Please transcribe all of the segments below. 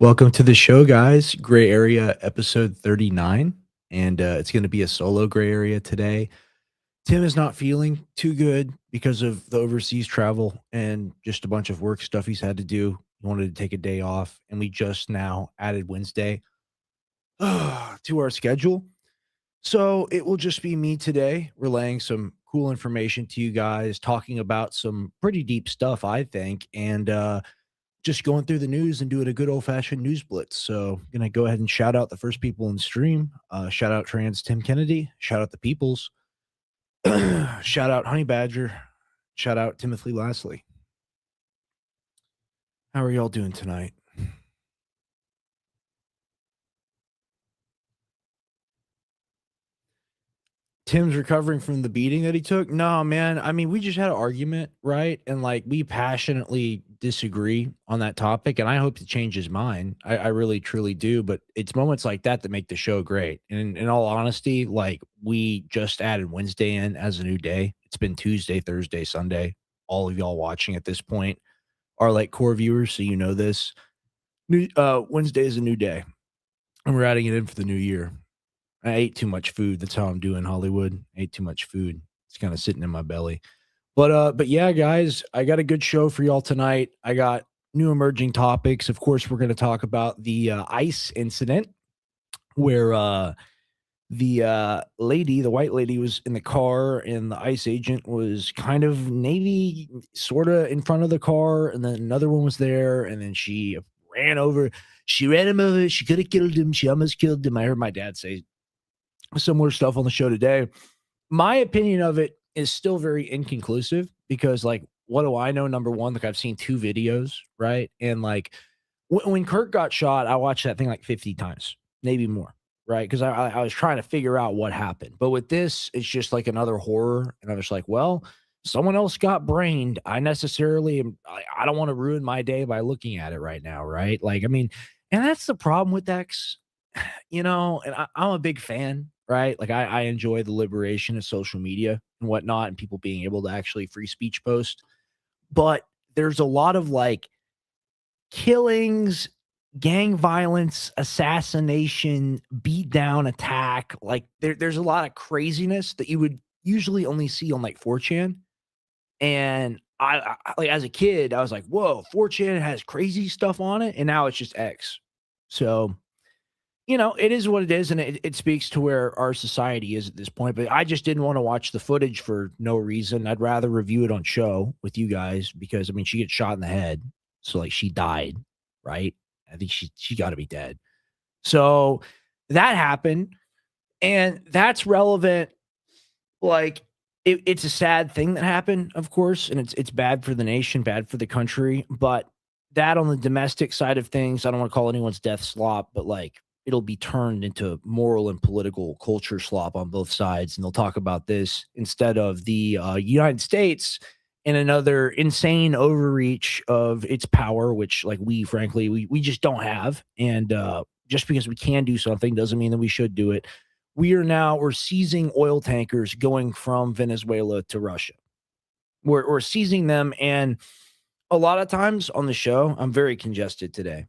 Welcome to the show, guys. Gray Area episode 39. And it's going to be a solo gray area today. Tim is not feeling too good because of the overseas travel and just a bunch of work stuff he's had to do. He wanted to take a day off, and we just now added Wednesday to our schedule. So it will just be me today relaying some cool information to you guys, talking about some pretty deep stuff, I think. And just going through the news and doing a good old fashioned news blitz. So gonna go ahead and shout out the first people in the stream. Shout out Trans Tim Kennedy. Shout out the Peoples. Shout out Honey Badger. Shout out Timothy Lastly. How are y'all doing tonight? Tim's recovering from the beating that he took. No, man. I mean, we just had an argument, right? And like we passionately disagree on that topic. And I hope to change his mind. I really, truly do. But it's moments like that that make the show great. And in all honesty, like we just added Wednesday in as a new day. It's been Tuesday, Thursday, Sunday. All of y'all watching at this point are like core viewers, so you know this. Wednesday is a new day. And we're adding it in for the new year. I ate too much food. That's how I'm doing, Hollywood. I ate too much food. It's kind of sitting in my belly. But yeah, guys, I got a good show for y'all tonight. I got new emerging topics. Of course, we're going to talk about the ICE incident where the white lady was in the car and the ICE agent was kind of maybe sort of in front of the car. And then another one was there. And then she ran over. She ran him over. She could have killed him. She almost killed him. I heard my dad say similar stuff on the show today. My opinion of it is still very inconclusive because, like, what do I know? Number one, like, I've seen 2 videos, right? And like when Kurt got shot, I watched that thing like 50 times, maybe more, right? Because I was trying to figure out what happened. But with this, it's just like another horror. And I was like, well, someone else got brained. I don't want to ruin my day by looking at it right now, right? Like, I mean, and that's the problem with X, and I'm a big fan, right? Like I enjoy the liberation of social media and whatnot and people being able to actually free speech post. But there's a lot of like killings, gang violence, assassination, beat down, attack. Like there's a lot of craziness that you would usually only see on like 4chan. And I like as a kid, I was like, whoa, 4chan has crazy stuff on it. And now it's just X. So it is what it is, and it speaks to where our society is at this point. But I just didn't want to watch the footage for no reason. I'd rather review it on show with you guys because, I mean, she gets shot in the head. So, like, she died, right? I think she got to be dead. So that happened, and that's relevant. Like, it's a sad thing that happened, of course, and it's bad for the nation, bad for the country. But that on the domestic side of things, I don't want to call anyone's death slop, but, like, it'll be turned into moral and political culture slop on both sides. And they'll talk about this instead of the United States and another insane overreach of its power, which like we just don't have. And just because we can do something doesn't mean that we should do it. We're seizing oil tankers going from Venezuela to Russia. We're seizing them. And a lot of times on the show, I'm very congested today.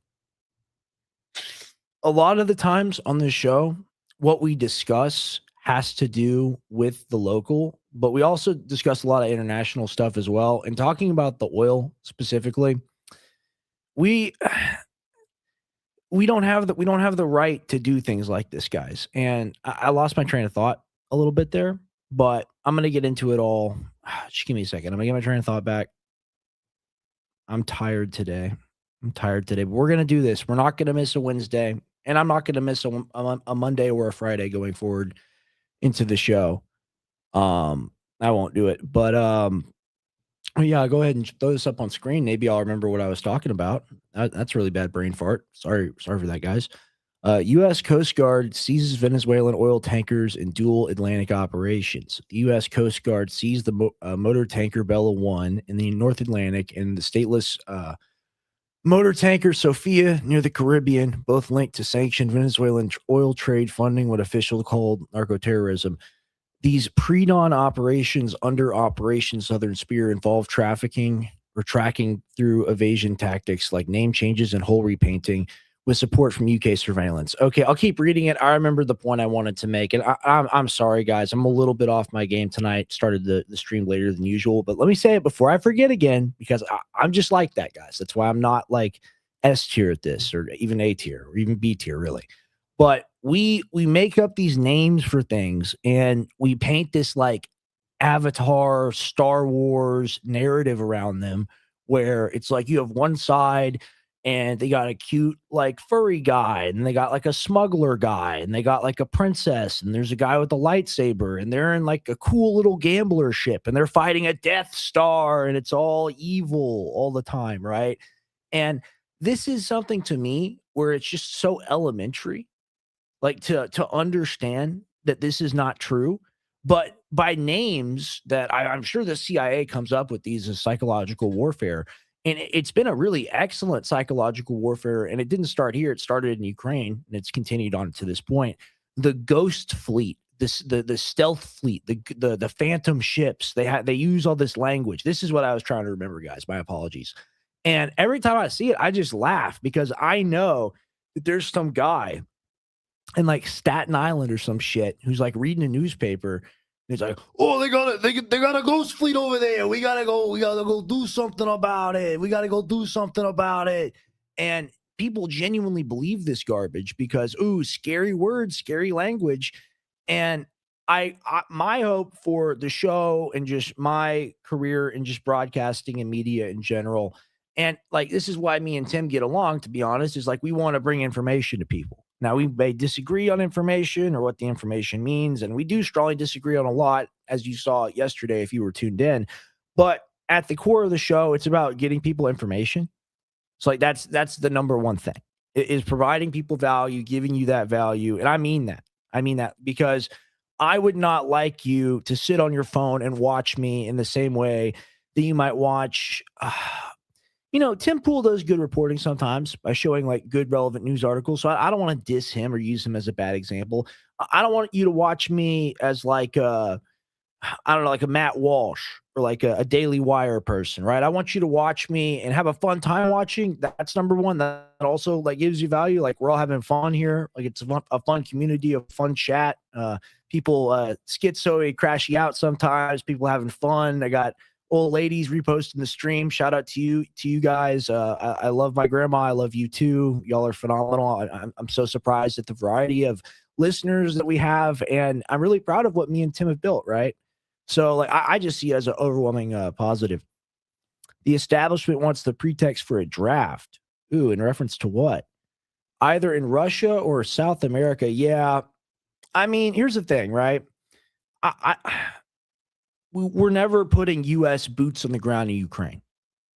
A lot of the times on this show, what we discuss has to do with the local, but we also discuss a lot of international stuff as well. And talking about the oil specifically, we don't have the right to do things like this, guys. And I lost my train of thought a little bit there, but I'm gonna get into it all. Just give me a second. I'm gonna get my train of thought back. I'm tired today. But we're gonna do this. We're not gonna miss a Wednesday, and I'm not gonna miss a Monday or a Friday going forward into the show. I won't do it, but yeah, go ahead and throw this up on screen. Maybe I'll remember what I was talking about. That's a really bad brain fart. Sorry for that, guys. U.S. Coast Guard seizes Venezuelan oil tankers in dual Atlantic operations. The U.S. Coast Guard seized the motor tanker Bella 1 in the North Atlantic and the stateless motor tanker Sophia near the Caribbean, both linked to sanctioned Venezuelan oil trade funding what officials called narcoterrorism. These pre-dawn operations under Operation Southern Spear involve trafficking or tracking through evasion tactics like name changes and hull repainting with support from UK surveillance. Okay, I'll keep reading it. I remember the point I wanted to make. And I'm sorry, guys. I'm a little bit off my game tonight. Started the stream later than usual. But let me say it before I forget again, because I'm just like that, guys. That's why I'm not like S tier at this, or even A tier, or even B tier, really. But we make up these names for things, and we paint this like Avatar, Star Wars narrative around them, where it's like you have one side and they got a cute like furry guy, and they got like a smuggler guy, and they got like a princess, and there's a guy with a lightsaber, and they're in like a cool little gambler ship, and they're fighting a Death Star, and it's all evil all the time, right? And this is something to me where it's just so elementary, like to understand that this is not true. But by names that I'm sure the CIA comes up with these as psychological warfare. And it's been a really excellent psychological warfare. And it didn't start here. It started in Ukraine, and it's continued on to this point. The Ghost Fleet, the stealth fleet, the phantom ships, they use all this language. This is what I was trying to remember, guys. My apologies. And every time I see it, I just laugh, because I know that there's some guy in like Staten Island or some shit who's like reading a newspaper. And he's like, "Oh, they got a ghost fleet over there. We gotta go do something about it. And people genuinely believe this garbage because, ooh, scary words, scary language. And I my hope for the show and just my career and just broadcasting and media in general, and like this is why me and Tim get along, to be honest, is like we want to bring information to people. Now, we may disagree on information or what the information means, and we do strongly disagree on a lot, as you saw yesterday if you were tuned in. But at the core of the show, it's about getting people information. So like that's the number one thing, is providing people value, giving you that value. And I mean that. I mean that because I would not like you to sit on your phone and watch me in the same way that you might watch Tim Pool does good reporting sometimes by showing like good relevant news articles. So I don't want to diss him or use him as a bad example. I don't want you to watch me as like I don't know, like a Matt Walsh or like a Daily Wire person, right? I want you to watch me and have a fun time watching. That's number one. That also like gives you value. Like we're all having fun here. Like it's a fun community, a fun chat. People schizo crashing out sometimes. People having fun. I got old ladies reposting the stream. Shout out to you guys. I love my grandma. I love you too. Y'all are phenomenal. I'm so surprised at the variety of listeners that we have, and I'm really proud of what me and Tim have built, right? So like I just see it as an overwhelming positive. The establishment wants the pretext for a draft. Ooh, in reference to what? Either in Russia or South America. Yeah. I mean, here's the thing, right? We're never putting U.S. boots on the ground in Ukraine.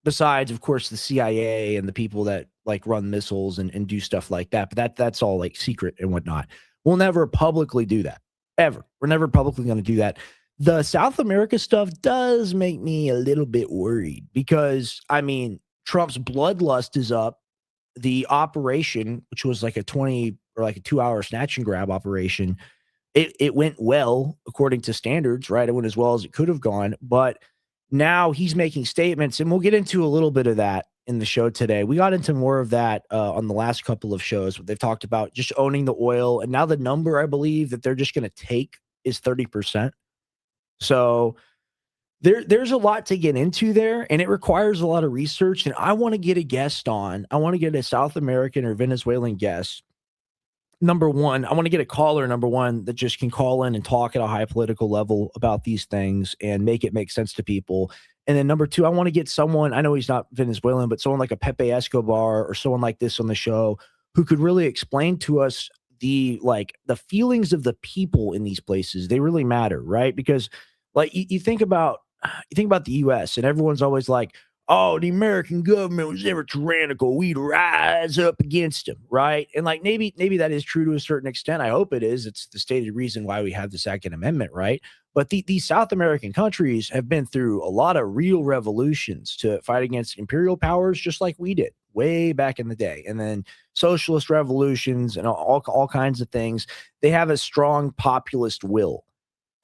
Besides, of course, the CIA and the people that like run missiles and do stuff like that. But that's all like secret and whatnot. We'll never publicly do that, ever. We're never publicly going to do that. The South America stuff does make me a little bit worried because, I mean, Trump's bloodlust is up. The operation, which was like a 20 or like a 2-hour snatch and grab operation, it went well according to standards, right? It went as well as it could have gone. But now he's making statements, and we'll get into a little bit of that in the show today. We got into more of that on the last couple of shows. They've talked about just owning the oil, and now the number I believe that they're just going to take is 30%. So There's a lot to get into there, and it requires a lot of research, and I wanna get a guest on. I wanna get a South American or Venezuelan guest. Number 1, I wanna get a caller, number 1, that just can call in and talk at a high political level about these things and make it make sense to people. And then number 2, I wanna get someone, I know he's not Venezuelan, but someone like a Pepe Escobar or someone like this on the show who could really explain to us the feelings of the people in these places. They really matter, right? Because, like, you think about the US and everyone's always like, oh, the American government was ever tyrannical. We'd rise up against them, right? And like maybe that is true to a certain extent. I hope it is. It's the stated reason why we have the Second Amendment, right? But these South American countries have been through a lot of real revolutions to fight against imperial powers, just like we did way back in the day, and then socialist revolutions and all kinds of things. They have a strong populist will,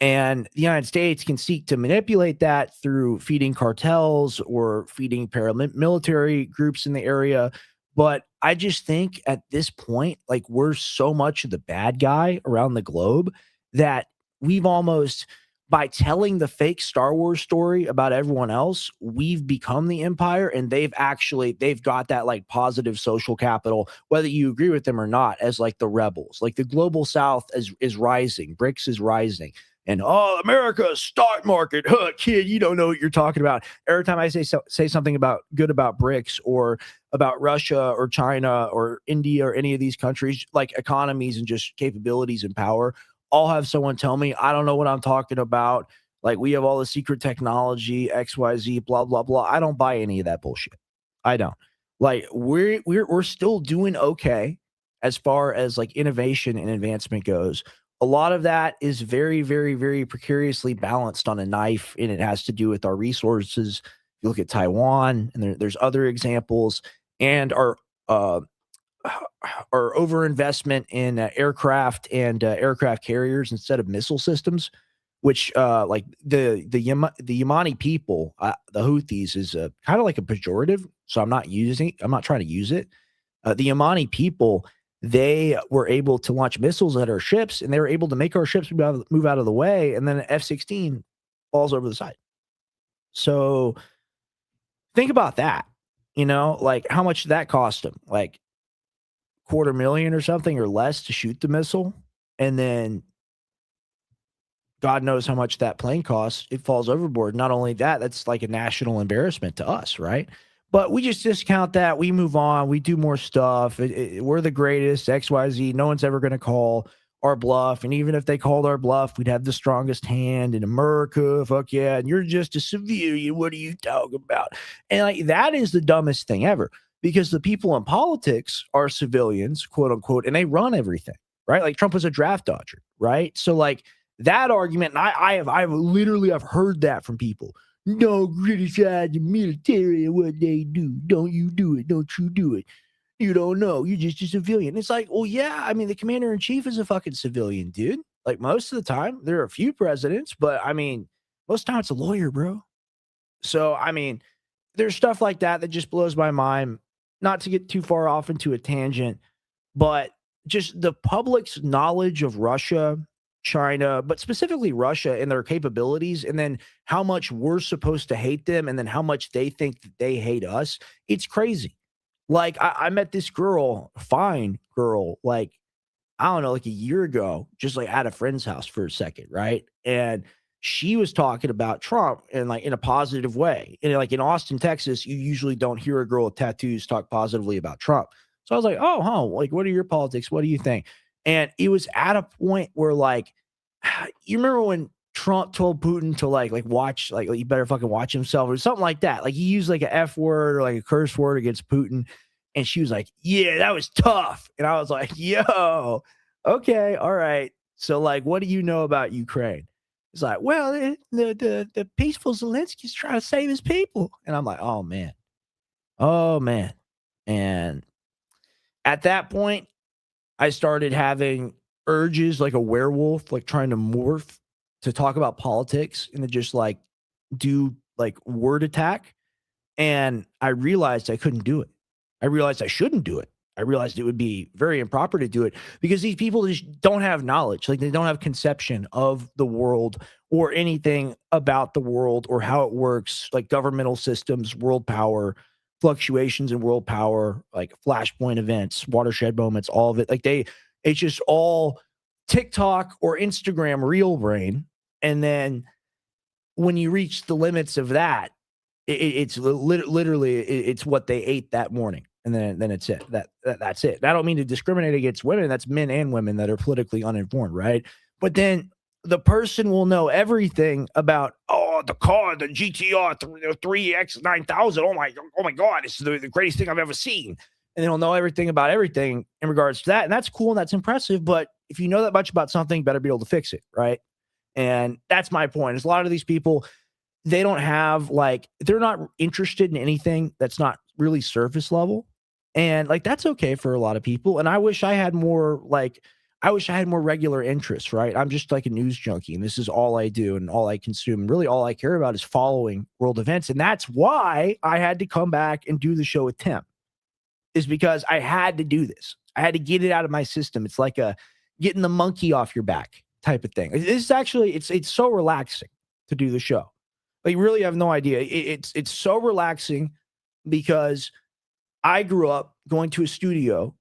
and the United States can seek to manipulate that through feeding cartels or feeding paramilitary groups in the area. But I just think at this point, like, we're so much of the bad guy around the globe that we've almost, by telling the fake Star Wars story about everyone else, we've become the empire, and they've got that like positive social capital, whether you agree with them or not, as like the rebels. Like the global south is rising, BRICS is rising, and oh, America's stock market, huh, kid, you don't know what you're talking about. Every time I say something about good about BRICS or about Russia or China or India or any of these countries, like economies and just capabilities and power, I'll have someone tell me I don't know what I'm talking about. Like, we have all the secret technology, XYZ, blah blah blah. I don't buy any of that bullshit. I don't. Like, we're still doing okay as far as like innovation and advancement goes. A lot of that is very, very, very precariously balanced on a knife, and it has to do with our resources. You look at Taiwan, and there's other examples, and uh, our overinvestment in aircraft and aircraft carriers instead of missile systems, which like the Yemeni people, the Houthis, is kind of like a pejorative. So I'm not trying to use it. The Yemeni people, they were able to launch missiles at our ships, and they were able to make our ships move out of the way, and then an F-16 falls over the side. So think about that. Like, how much did that cost them? Like, quarter million or something or less to shoot the missile, and then God knows how much that plane costs. It falls overboard. Not only that, that's like a national embarrassment to us, right? But we just discount that. We move on. We do more stuff. We're the greatest, XYZ. No one's ever going to call our bluff. And even if they called our bluff, we'd have the strongest hand in America. Fuck yeah. And you're just a civilian. What are you talking about? And like, that is the dumbest thing ever, because the people in politics are civilians, quote unquote, and they run everything, right? Like, Trump was a draft dodger, right? So like, that argument, and I've heard that from people. Don't criticize the military and what they do. Don't you do it? Don't you do it? You don't know. You're just a civilian. It's like, well, yeah. I mean, the commander in chief is a fucking civilian, dude. Like, most of the time, there are a few presidents, but I mean, most of the time it's a lawyer, bro. So I mean, there's stuff like that that just blows my mind. Not to get too far off into a tangent, but just the public's knowledge of Russia, China, but specifically Russia and their capabilities, and then how much we're supposed to hate them, and then how much they think that they hate us. It's crazy. Like, I met this girl, fine girl, like, I don't know, like a year ago, just like at a friend's house for a second, right? And she was talking about Trump and like in a positive way. And like in Austin, Texas, you usually don't hear a girl with tattoos talk positively about Trump. So I was like, oh, huh, like, what are your politics? What do you think? And it was at a point where, like, you remember when Trump told Putin to like watch, like, you better fucking watch himself or something like that. Like, he used like a F word or like a curse word against Putin. And she was like, yeah, that was tough. And I was like, yo, okay, all right. So like, what do you know about Ukraine? It's like, well, the peaceful Zelensky's trying to save his people. And I'm like, oh man. Oh man. And at that point, I started having urges like a werewolf, like trying to morph to talk about politics and to just like do like word attack. And I realized I couldn't do it. I realized I shouldn't do it. I realized it would be very improper to do it because these people just don't have knowledge. Like they don't have conception of the world or anything about the world or how it works, like governmental systems, world power, fluctuations in world power, like flashpoint events, watershed moments, all of it. It's just all TikTok or Instagram real brain. And then when you reach the limits of that, it's literally it's what they ate that morning, and then it's it. That's it. I don't mean to discriminate against women. That's men and women that are politically uninformed, right? But then the person will know everything about the car, the GTR 3X 9000. Oh my God, this is the greatest thing I've ever seen. And they'll know everything about everything in regards to that, and that's cool and that's impressive. But if you know that much about something, you better be able to fix it, right? And that's my point. Is a lot of these people, they don't have they're not interested in anything that's not really surface level. And that's okay for a lot of people. And I wish I had more regular interests, right? I'm just like a news junkie and this is all I do and all I consume. Really all I care about is following world events. And that's why I had to come back and do the show with Tim, is because I had to do this. I had to get it out of my system. It's like getting the monkey off your back type of thing. This is actually, it's so relaxing to do the show. You really have no idea. It's so relaxing because I grew up going to a studio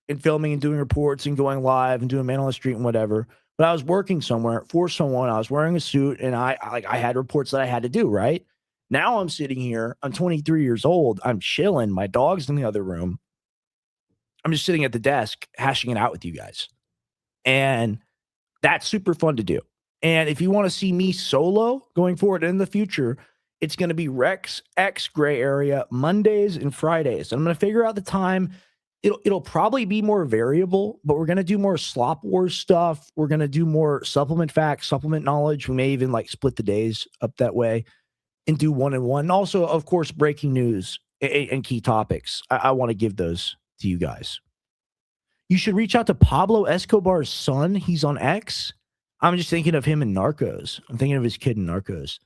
and filming and doing reports and going live and doing Man on the Street and whatever. But I was working somewhere for someone. I was wearing a suit and I had reports that I had to do, right? Now I'm sitting here. I'm 23 years old. I'm chilling. My dog's in the other room. I'm just sitting at the desk hashing it out with you guys. And that's super fun to do. And if you want to see me solo going forward in the future, it's going to be Rex X Gray Area Mondays and Fridays. I'm going to figure out the time. It'll probably be more variable, but we're going to do more Slop Wars stuff. We're going to do more supplement facts, supplement knowledge. We may even split the days up that way and do one and one. And also, of course, breaking news and key topics. I want to give those to you guys. You should reach out to Pablo Escobar's son. He's on X. I'm just thinking of him in Narcos. I'm thinking of his kid in Narcos.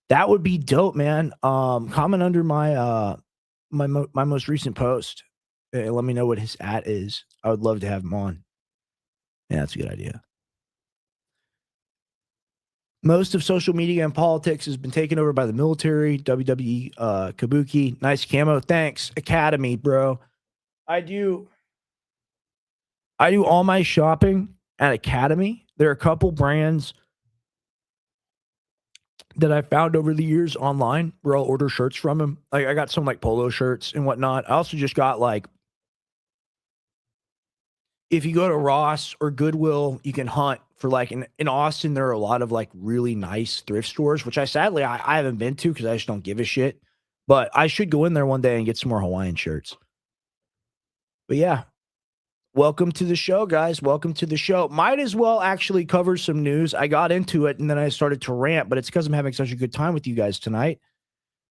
That would be dope, man. Comment under my my most recent post. Let me know what his @ is. I would love to have him on. Yeah, that's a good idea. Most of social media and politics has been taken over by the military. WWE Kabuki. Nice camo. Thanks. Academy, bro. I do all my shopping at Academy. There are a couple brands that I found over the years online where I'll order shirts from them. I got some polo shirts and whatnot. I also just got if you go to Ross or Goodwill, you can hunt for in Austin, there are a lot of really nice thrift stores, which I haven't been to because I just don't give a shit. But I should go in there one day and get some more Hawaiian shirts. But yeah. Welcome to the show, guys. Welcome to the show. Might as well actually cover some news. I got into it and then I started to rant, but it's because I'm having such a good time with you guys tonight.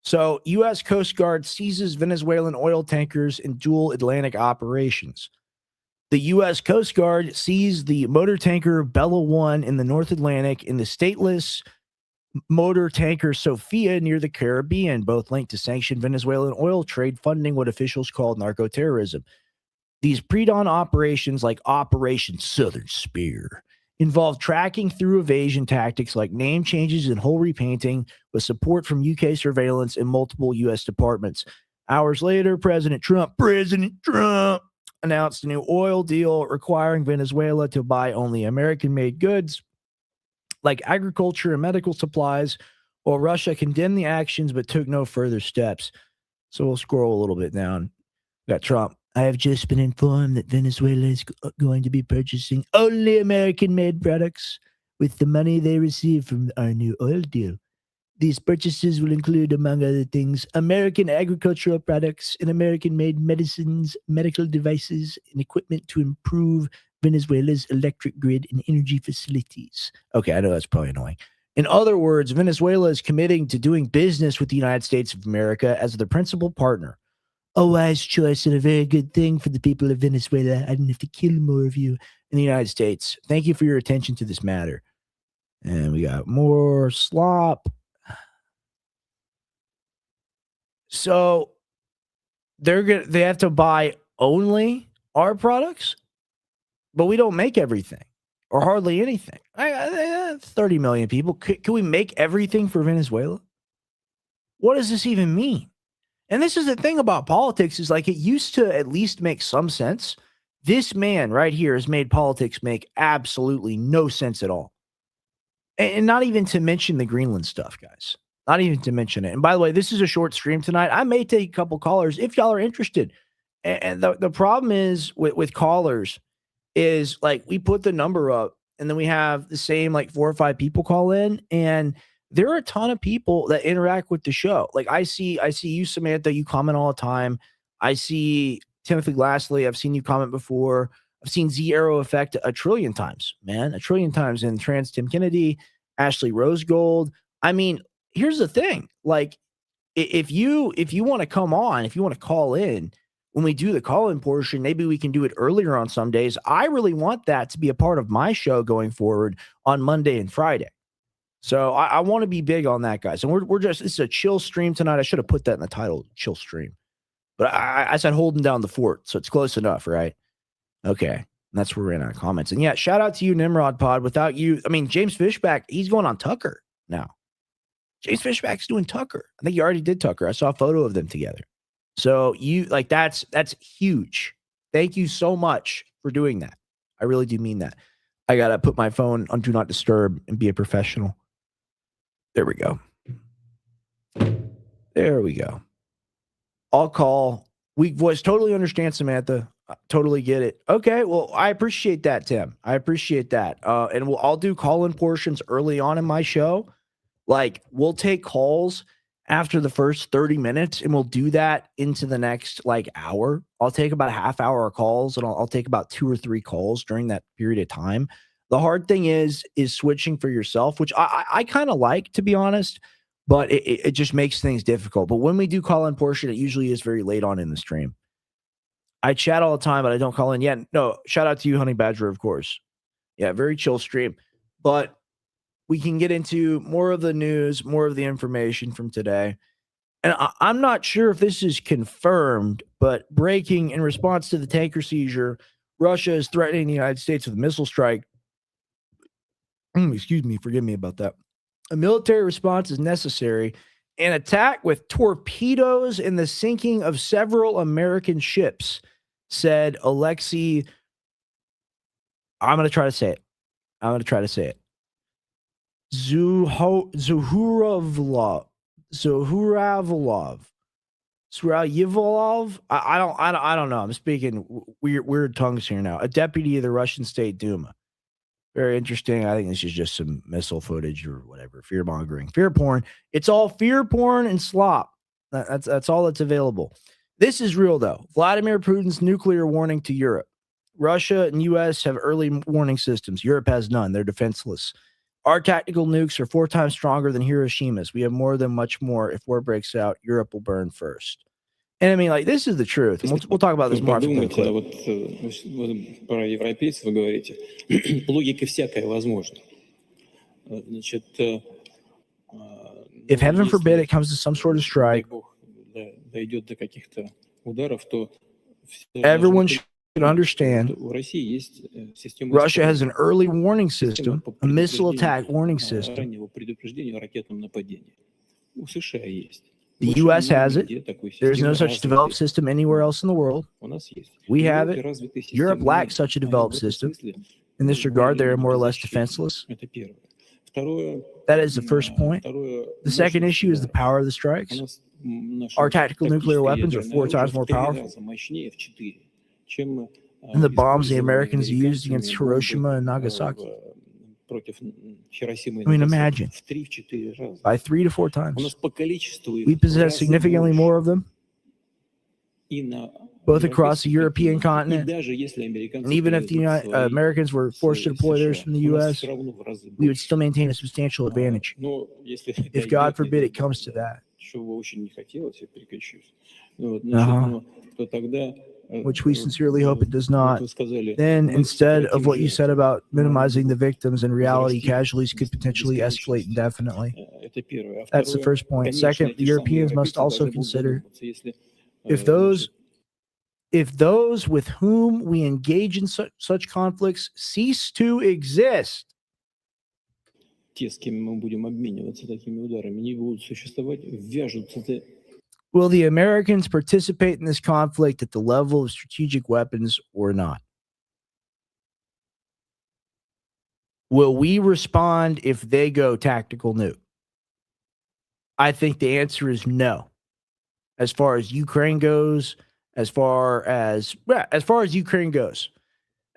So, U.S. Coast Guard seizes Venezuelan oil tankers in dual Atlantic operations. The U.S. Coast Guard seized the motor tanker Bella 1 in the North Atlantic and the stateless motor tanker Sophia near the Caribbean, both linked to sanctioned Venezuelan oil trade funding what officials called narco-terrorism. These pre-dawn operations, like Operation Southern Spear, involve tracking through evasion tactics like name changes and hull repainting with support from UK surveillance and multiple US departments. Hours later, President Trump announced a new oil deal requiring Venezuela to buy only American-made goods like agriculture and medical supplies, while Russia condemned the actions but took no further steps. So we'll scroll a little bit down. We got Trump. I have just been informed that Venezuela is going to be purchasing only American-made products with the money they receive from our new oil deal. These purchases will include, among other things, American agricultural products and American-made medicines, medical devices, and equipment to improve Venezuela's electric grid and energy facilities. Okay, I know that's probably annoying. In other words, Venezuela is committing to doing business with the United States of America as the principal partner. A wise choice and a very good thing for the people of Venezuela. I don't have to kill more of you in the United States. Thank you for your attention to this matter. And we got more slop. So they have to buy only our products, but we don't make everything or hardly anything. 30 million people. Can we make everything for Venezuela? What does this even mean? And this is the thing about politics is like it used to at least make some sense. This man right here has made politics make absolutely no sense at all. And not even to mention the Greenland stuff, guys. Not even to mention it. And by the way, this is a short stream tonight. I may take a couple callers if y'all are interested. And the problem is with callers is like we put the number up and then we have the same like 4 or 5 people call in, and there are a ton of people that interact with the show. Like I see you, Samantha, you comment all the time. I see Timothy Lastly. I've seen you comment before. I've seen Z Arrow Effect a trillion times, man, a trillion times. And Trans Tim Kennedy, Ashley Rosegold. I mean, here's the thing. Like if you want to come on, if you want to call in, when we do the call-in portion, maybe we can do it earlier on some days. I really want that to be a part of my show going forward on Monday and Friday. So I want to be big on that, guys. And we're just, it's a chill stream tonight. I should have put that in the title, chill stream. But I said holding down the fort, so it's close enough, right? Okay. And that's where we're in our comments. And yeah, shout out to you, Nimrod Pod. Without you, I mean, James Fishback, he's going on Tucker now. James Fishback's doing Tucker. I think he already did Tucker. I saw a photo of them together. So you like that's huge. Thank you so much for doing that. I really do mean that. I got to put my phone on Do Not Disturb and be a professional. There we go. There we go. I'll call. Weak voice. Totally understand, Samantha. Totally get it. Okay. Well, I appreciate that, Tim. I appreciate that. And I'll do call-in portions early on in my show. Like we'll take calls after the first 30 minutes, and we'll do that into the next like hour. I'll take about a half hour of calls, and I'll take about 2 or 3 calls during that period of time. The hard thing is switching for yourself, which I kind of like, to be honest, but it just makes things difficult. But when we do call in portion, it usually is very late on in the stream. I chat all the time, but I don't call in yet. No, shout out to you, Honey Badger, of course. Yeah, very chill stream. But we can get into more of the news, more of the information from today. And I'm not sure if this is confirmed, but breaking in response to the tanker seizure, Russia is threatening the United States with a missile strike. Excuse me, forgive me about that. A military response is necessary. An attack with torpedoes and the sinking of several American ships, said Alexei. I'm going to try to say it. Zuhuravlov. I don't know. I'm speaking weird tongues here now. A deputy of the Russian State Duma. Very interesting. I think this is just some missile footage or whatever. Fear mongering, fear porn. It's all fear porn and slop. That's all that's available. This is real though. Vladimir Putin's nuclear warning to Europe. Russia and U.S. have early warning systems. Europe has none. They're defenseless. Our tactical nukes are 4 times stronger than Hiroshima's. We have more than much more. If war breaks out, Europe will burn first. And I mean, like, this is the truth. We'll talk about this more. Вот про европейцев вы говорите. Логика всякая возможна. Значит, if heaven forbid it comes to some sort of strike, дойдет до каких-то ударов, то everyone should understand Russia has an early warning system, a missile attack warning system. The U.S. has it. There's no such developed system anywhere else in the world. We have it. Europe lacks such a developed system. In this regard, they are more or less defenseless. That is the first point. The second issue is the power of the strikes. Our tactical nuclear weapons are 4 times more powerful than the bombs the Americans used against Hiroshima and Nagasaki. I mean, imagine, by 3 to 4 times. We possess significantly more of them, both across the European continent. And even if the Americans were forced to deploy theirs from the U.S., we would still maintain a substantial advantage. If, God forbid, it comes to that. Which we sincerely hope it does not. Then, instead of what you said about minimizing the victims, in reality, casualties could potentially escalate indefinitely. That's the first point. Second, the Europeans must also consider if those if those with whom we engage in such conflicts cease to exist, Те, с кем мы будем обмениваться такими ударами, не будут существовать, ввяжутся. will the Americans participate in this conflict at the level of strategic weapons or not? Will we respond if they go tactical nuke? I think the answer is no. As far as Ukraine goes, as far as Ukraine goes.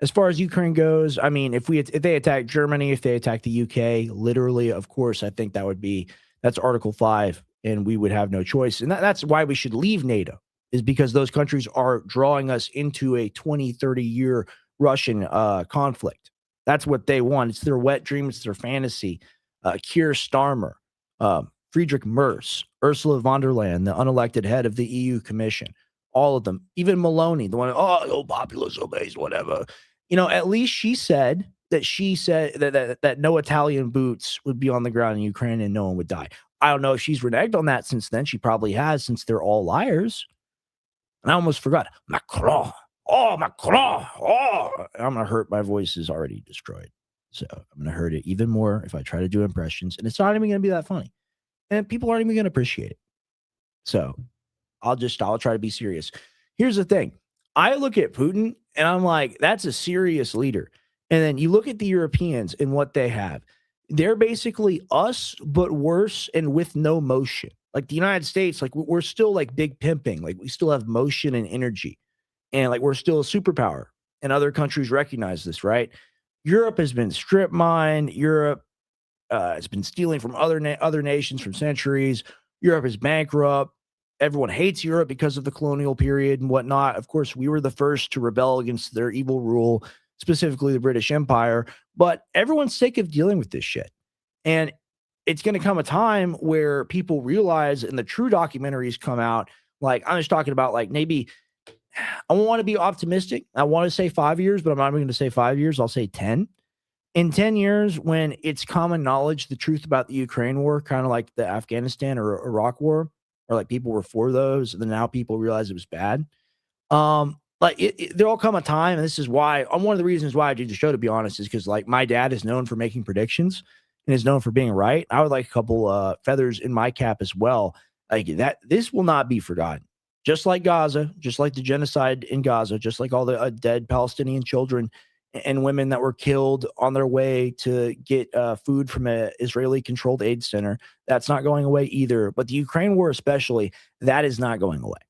As far as Ukraine goes, I mean, if they attack Germany, if they attack the UK, literally, of course, I think that's Article 5, and we would have no choice. And that's why we should leave NATO, is because those countries are drawing us into a 20, 30-year Russian conflict. That's what they want. It's their wet dream. It's their fantasy. Keir Starmer, Friedrich Merz, Ursula von der Leyen, the unelected head of the EU Commission, all of them, even Maloney, the one, populace obeys, whatever. At least she said that no Italian boots would be on the ground in Ukraine and no one would die. I don't know if she's reneged on that since then. She probably has, since they're all liars. And I almost forgot. Macron. Oh, Macron. Oh, I'm going to hurt. My voice is already destroyed. So I'm going to hurt it even more if I try to do impressions. And it's not even going to be that funny. And people aren't even going to appreciate it. So I'll try to be serious. Here's the thing. I look at Putin and I'm like, that's a serious leader. And then you look at the Europeans and what they have. They're basically us, but worse and with no motion. Like the United States, like we're still like big pimping. Like we still have motion and energy. And like we're still a superpower. And other countries recognize this, right? Europe has been strip mined. Europe has been stealing from other nations for centuries. Europe is bankrupt. Everyone hates Europe because of the colonial period and whatnot. Of course, we were the first to rebel against their evil rule, specifically the British Empire. But everyone's sick of dealing with this shit. And it's going to come a time where people realize, and the true documentaries come out, like I'm just talking about like maybe, I want to be optimistic. I want to say 5 years, but I'm not even going to say 5 years. I'll say 10. In 10 years, when it's common knowledge, the truth about the Ukraine war, kind of like the Afghanistan or Iraq war, or like people were for those, and then now people realize it was bad. There'll come a time, and this is why, one of the reasons why I do the show, to be honest, is because like my dad is known for making predictions and is known for being right. I would like a couple feathers in my cap as well. Like that, this will not be forgotten. Just like Gaza, just like the genocide in Gaza, just like all the dead Palestinian children and women that were killed on their way to get food from an Israeli-controlled aid center. That's not going away either. But the Ukraine war especially, that is not going away.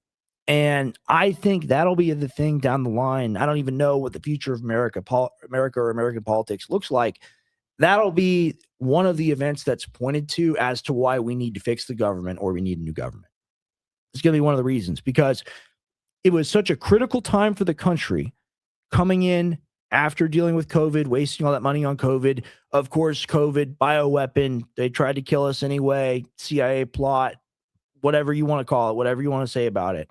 And I think that'll be the thing down the line. I don't even know what the future of America or American politics looks like. That'll be one of the events that's pointed to as to why we need to fix the government or we need a new government. It's going to be one of the reasons, because it was such a critical time for the country coming in after dealing with COVID, wasting all that money on COVID. Of course, COVID, bioweapon, they tried to kill us anyway, CIA plot, whatever you want to call it, whatever you want to say about it.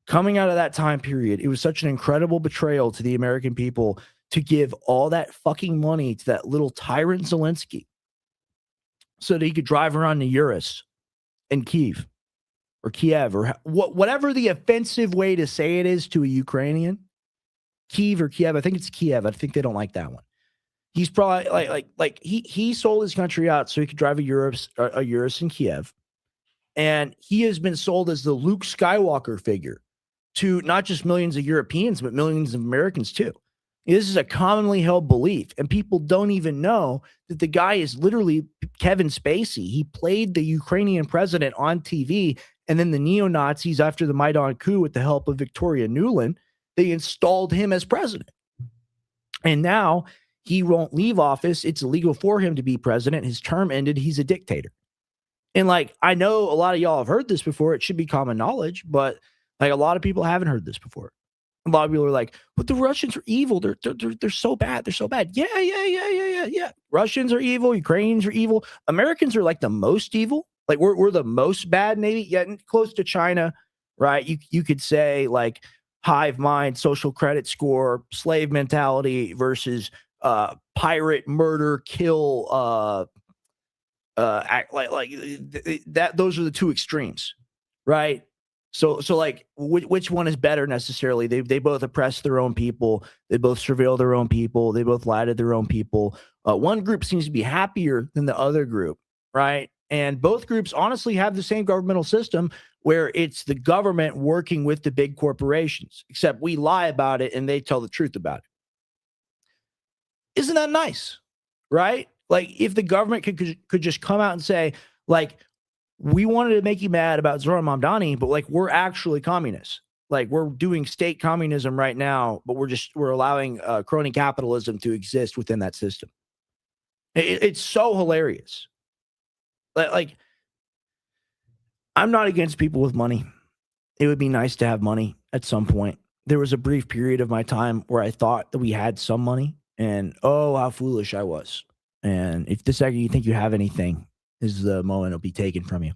Coming out of that time period, it was such an incredible betrayal to the American people to give all that fucking money to that little tyrant Zelensky so that he could drive around the Urus in Kiev or Kiev or whatever the offensive way to say it is to a Ukrainian. Kiev or Kiev. I think it's Kiev. I think they don't like that one. He's probably like he sold his country out so he could drive a Urus in Kiev. And he has been sold as the Luke Skywalker figure to not just millions of Europeans, but millions of Americans too. This is a commonly held belief, and people don't even know that the guy is literally Kevin Spacey. He played the Ukrainian president on TV, and then the neo-Nazis, after the Maidan coup with the help of Victoria Nuland, they installed him as president. And now he won't leave office. It's illegal for him to be president. His term ended. He's a dictator. And like, I know a lot of y'all have heard this before. It should be common knowledge, but like a lot of people haven't heard this before. A lot of people are like, but the Russians are evil. They're so bad. They're so bad. Yeah. Russians are evil. Ukrainians are evil. Americans are like the most evil. Like we're the most bad, maybe. Yeah, close to China, right? You could say like hive mind, social credit score, slave mentality versus pirate, murder, kill, act like that. Those are the two extremes, right? So like which one is better necessarily? They both oppress their own people. They both surveil their own people. They both lie to their own people. One group seems to be happier than the other group, right? And both groups honestly have the same governmental system where it's the government working with the big corporations, except we lie about it and they tell the truth about it. Isn't that nice? Right? Like if the government could just come out and say, like, we wanted to make you mad about Zoran Mamdani, but like we're actually communists. Like we're doing state communism right now, but we're allowing crony capitalism to exist within that system. It's so hilarious. Like I'm not against people with money. It would be nice to have money at some point. There was a brief period of my time where I thought that we had some money, and oh, how foolish I was. And if the second you think you have anything, is the moment it'll be taken from you.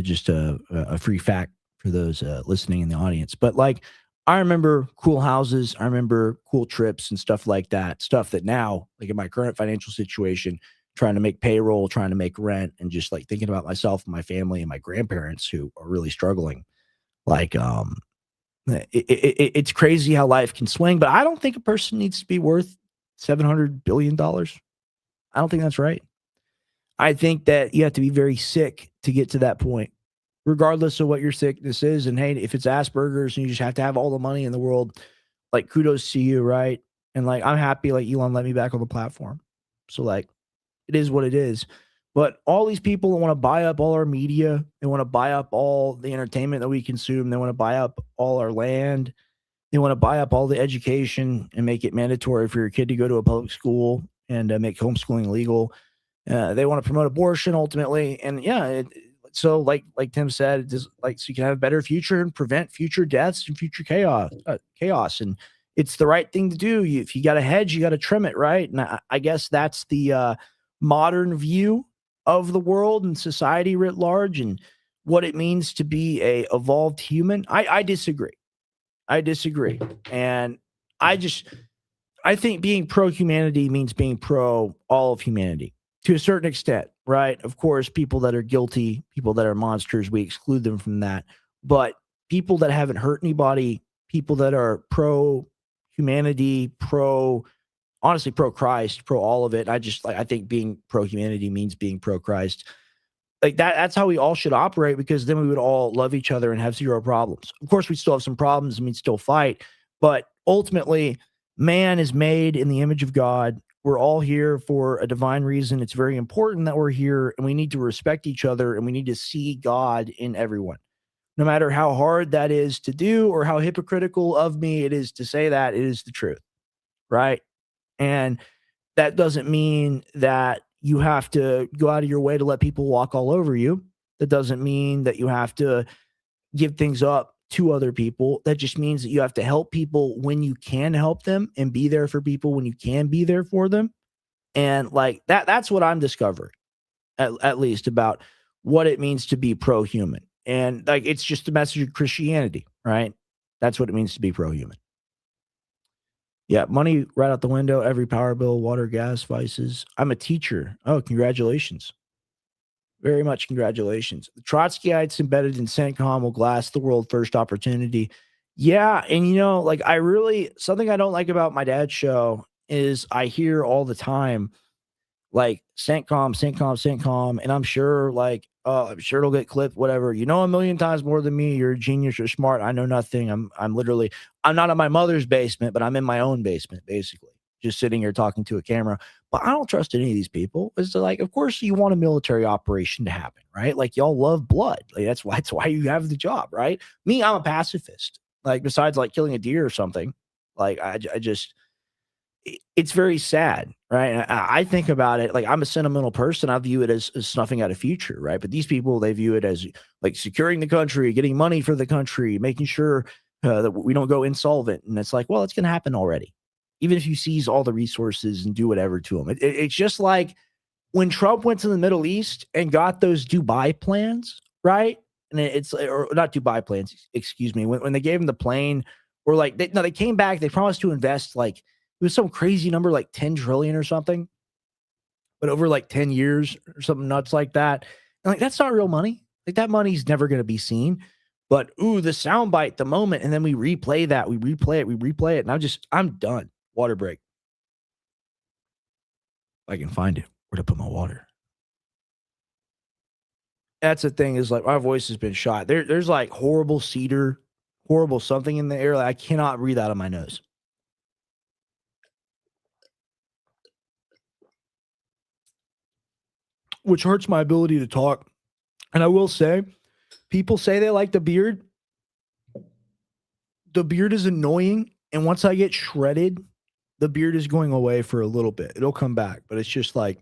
Just a free fact for those listening in the audience. But like, I remember cool houses. I remember cool trips and stuff like that. Stuff that now, like in my current financial situation, trying to make payroll, trying to make rent, and just like thinking about myself and my family and my grandparents who are really struggling. Like, it's crazy how life can swing. But I don't think a person needs to be worth $700 billion. I don't think that's right. I think that you have to be very sick to get to that point, regardless of what your sickness is. And hey, if it's Asperger's and you just have to have all the money in the world, like kudos to you, right? And like I'm happy like Elon let me back on the platform. So like it is what it is. But all these people that want to buy up all our media, they want to buy up all the entertainment that we consume, they want to buy up all our land, they want to buy up all the education and make it mandatory for your kid to go to a public school and make homeschooling legal. They want to promote abortion ultimately, and yeah, so like Tim said, just like so you can have a better future and prevent future deaths and future chaos. And it's the right thing to do. If you got a hedge, you got to trim it, right? And I guess that's the modern view of the world and society writ large, and what it means to be a evolved human. I disagree. And I think being pro humanity means being pro all of humanity. To a certain extent, right? Of course, people that are guilty, people that are monsters, we exclude them from that. But people that haven't hurt anybody, people that are pro humanity, honestly, pro Christ, pro all of it. I think being pro humanity means being pro Christ. Like that's how we all should operate, because then we would all love each other and have zero problems. Of course, we still have some problems and we'd still fight. But ultimately, man is made in the image of God. We're all here for a divine reason. It's very important that we're here, and we need to respect each other, and we need to see God in everyone. No matter how hard that is to do or how hypocritical of me it is to say that, it is the truth, right? And that doesn't mean that you have to go out of your way to let people walk all over you. That doesn't mean that you have to give things up to other people. That just means that you have to help people when you can help them, and be there for people when you can be there for them. And like that's what I'm discovering, at least, about what it means to be pro-human. And like it's just the message of Christianity, right? That's what it means to be pro-human. Yeah, money right out the window, every power bill, water, gas, vices. I'm a teacher. Oh, congratulations. Very much congratulations. The Trotskyites embedded in CENTCOM will glass the world first opportunity. Yeah, and like something I don't like about my dad's show is I hear all the time like CENTCOM, and I'm sure it'll get clipped, whatever. You know a million times more than me. You're a genius, you're smart. I know nothing. I'm not in my mother's basement, but I'm in my own basement, basically, just sitting here talking to a camera. But I don't trust any of these people. It's like, of course you want a military operation to happen, right? Like y'all love blood. Like that's why you have the job, right? Me, I'm a pacifist. Like besides like killing a deer or something, like I just it's very sad, right? I think about it like I'm a sentimental person. I view it as snuffing out a future, right? But these people, they view it as like securing the country, getting money for the country, making sure that we don't go insolvent. And it's like, well, it's going to happen already. Even if you seize all the resources and do whatever to them. It's just like when Trump went to the Middle East and got those Dubai plans, right? And or not Dubai plans, excuse me. When they gave him the plane, or like, they came back, they promised to invest like, it was some crazy number, like 10 trillion or something, but over like 10 years or something nuts like that. And like, that's not real money. Like that money's never going to be seen. But the soundbite, the moment, and then we replay that, we replay it, and I'm done. Water break. If I can find it, where to put my water. That's the thing, is like my voice has been shot. There's like horrible cedar, horrible something in the air. Like I cannot breathe out of my nose. Which hurts my ability to talk. And I will say, people say they like the beard. The beard is annoying. And once I get shredded, the beard is going away for a little bit. It'll come back. But it's just like,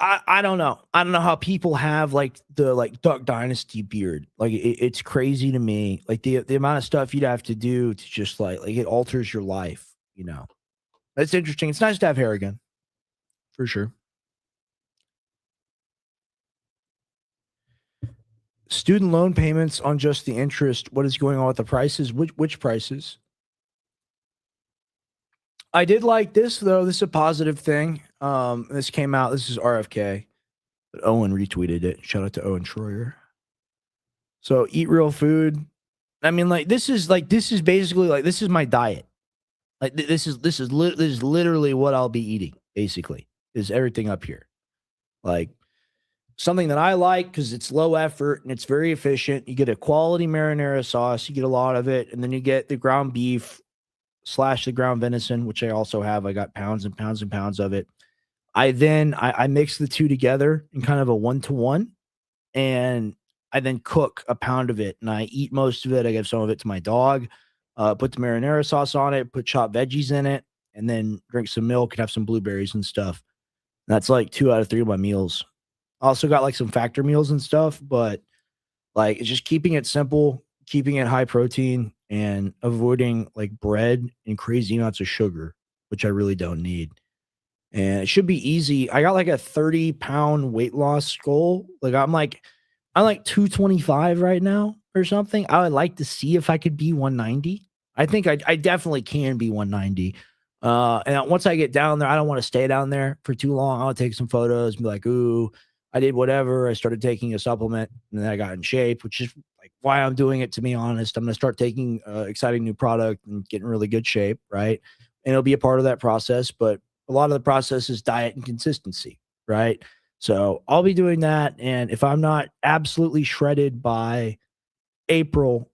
I don't know. I don't know how people have like the Duck Dynasty beard. Like it's crazy to me. Like the amount of stuff you'd have to do to just like it alters your life, you know. That's interesting. It's nice to have hair again. For sure. Student loan payments on just the interest. What is going on with the prices? Which prices? I did like this though. This is a positive thing. This came out. This is RFK. But Owen retweeted it. Shout out to Owen Schroyer. So eat real food. I mean, like this is basically like this is my diet. Like this is literally what I'll be eating. Basically, is everything up here. Like something that I like because it's low effort and it's very efficient. You get a quality marinara sauce. You get a lot of it, and then you get the ground beef / the ground venison, which I also have. I got pounds and pounds and pounds of it. I mix the two together in kind of a 1-to-1, and I then cook a pound of it, and I eat most of it. I give some of it to my dog, put the marinara sauce on it, put chopped veggies in it, and then drink some milk and have some blueberries and stuff. And that's like 2 out of 3 of my meals. I also got like some factor meals and stuff, but like it's just keeping it simple, keeping it high protein, and avoiding like bread and crazy amounts of sugar, which I really don't need. And it should be easy. I got like a 30-pound weight loss goal. Like I'm like 225 right now or something. I would like to see if I could be 190. I think I definitely can be 190. And once I get down there, I don't want to stay down there for too long. I want to take some photos and be like, ooh, I did whatever. I started taking a supplement and then I got in shape, which is like why I'm doing it, to be honest. I'm going to start taking exciting new product and get in really good shape, right? And it'll be a part of that process, but a lot of the process is diet and consistency, right? So I'll be doing that. And if I'm not absolutely shredded by April,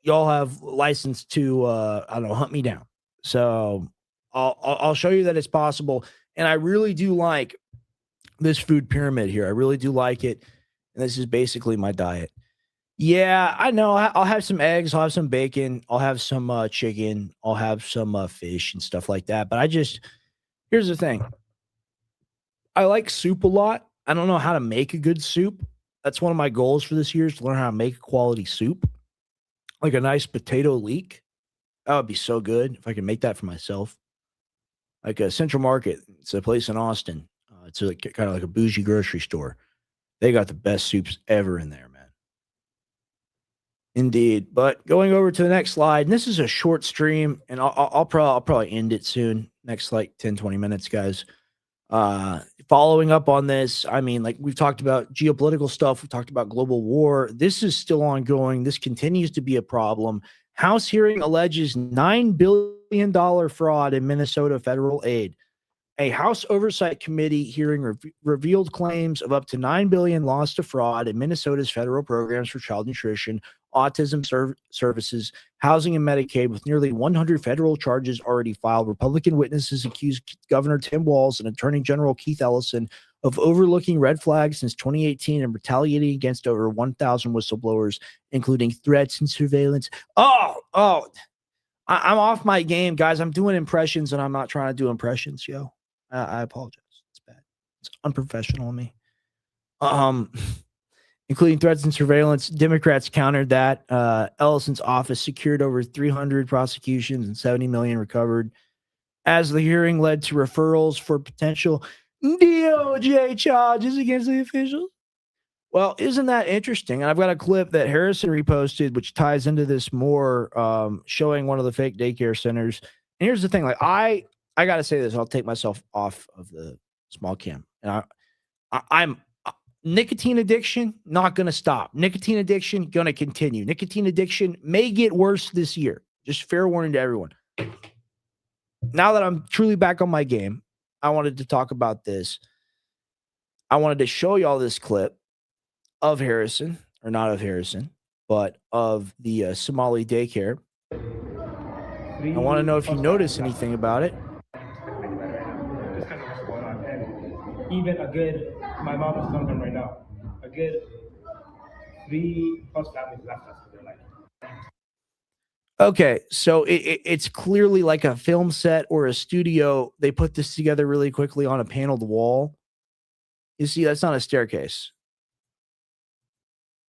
y'all have license to, I don't know, hunt me down. So I'll show you that it's possible. And I really do like this food pyramid here. I really do like it. And this is basically my diet. Yeah, I know. I'll have some eggs. I'll have some bacon. I'll have some chicken. I'll have some fish and stuff like that. But here's the thing. I like soup a lot. I don't know how to make a good soup. That's one of my goals for this year, is to learn how to make a quality soup. Like a nice potato leek. That would be so good if I could make that for myself. Like a Central Market. It's a place in Austin. It's like kind of like a bougie grocery store. They got the best soups ever in there, man. Indeed. But going over to the next slide, and this is a short stream, and I'll probably end it soon. Next like 10, 20 minutes, guys. Following up on this, I mean, like we've talked about geopolitical stuff. We've talked about global war. This is still ongoing. This continues to be a problem. House hearing alleges $9 billion fraud in Minnesota federal aid. A House Oversight Committee hearing revealed claims of up to $9 billion lost to fraud in Minnesota's federal programs for child nutrition, autism services, housing, and Medicaid, with nearly 100 federal charges already filed. Republican witnesses accused Governor Tim Walz and Attorney General Keith Ellison of overlooking red flags since 2018 and retaliating against over 1,000 whistleblowers, including threats and surveillance. I'm off my game, guys. I'm doing impressions, and I'm not trying to do impressions, yo. I apologize. It's bad. It's unprofessional of me. Including threats and surveillance. Democrats countered that. Ellison's office secured over 300 prosecutions and $70 million recovered, as the hearing led to referrals for potential DOJ charges against the officials. Well, isn't that interesting? And I've got a clip that Harrison reposted, which ties into this more, showing one of the fake daycare centers. And here's the thing: like I got to say this. I'll take myself off of the small cam, and I'm nicotine addiction, not going to stop. Nicotine addiction, going to continue. Nicotine addiction may get worse this year. Just fair warning to everyone. Now that I'm truly back on my game, I wanted to talk about this. I wanted to show y'all this clip of Harrison, or not of Harrison, but of the Somali daycare. I want to know if you notice anything about it. Just kind of what's going on. And even my mom is telling them right now, a good 3+ families left us. They're like, Okay, so it's clearly like a film set or a studio. They put this together really quickly on a paneled wall. You see, that's not a staircase.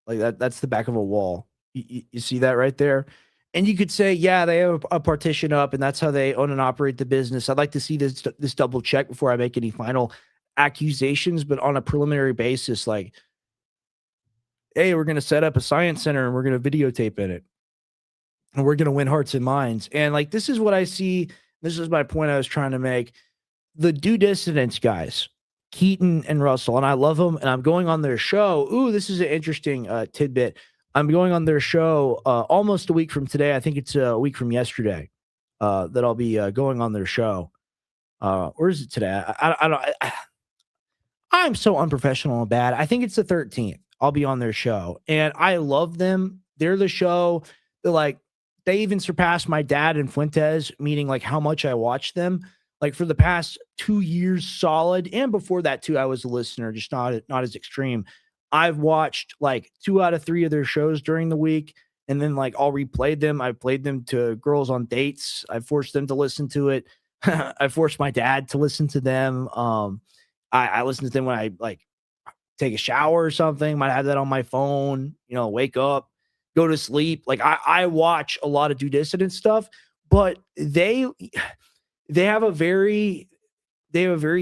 Like that's the back of a wall. You see that right there? And you could say, yeah, they have a partition up, and that's how they own and operate the business. I'd like to see this double check before I make any final accusations, but on a preliminary basis, like, hey, we're going to set up a science center and we're going to videotape in it. And we're going to win hearts and minds. And like, this is what I see. This is my point I was trying to make. The Due Dissidents guys, Keaton and Russell, and I love them. And I'm going on their show. Ooh, this is an interesting tidbit. I'm going on their show almost a week from today. I think it's a week from yesterday that I'll be going on their show. Or is it today? I'm so unprofessional and bad. I think it's the 13th. I'll be on their show. And I love them. They're the show. They're like, they even surpassed my dad and Fuentes, meaning like how much I watch them. Like for the past 2 years solid. And before that too, I was a listener, just not as extreme. I've watched like 2 out of 3 of their shows during the week. And then like I'll replay them. I've played them to girls on dates. I forced them to listen to it. I forced my dad to listen to them. I listen to them when I like take a shower or something. Might have that on my phone, wake up, go to sleep. Like I watch a lot of Due Dissident stuff, but they have a very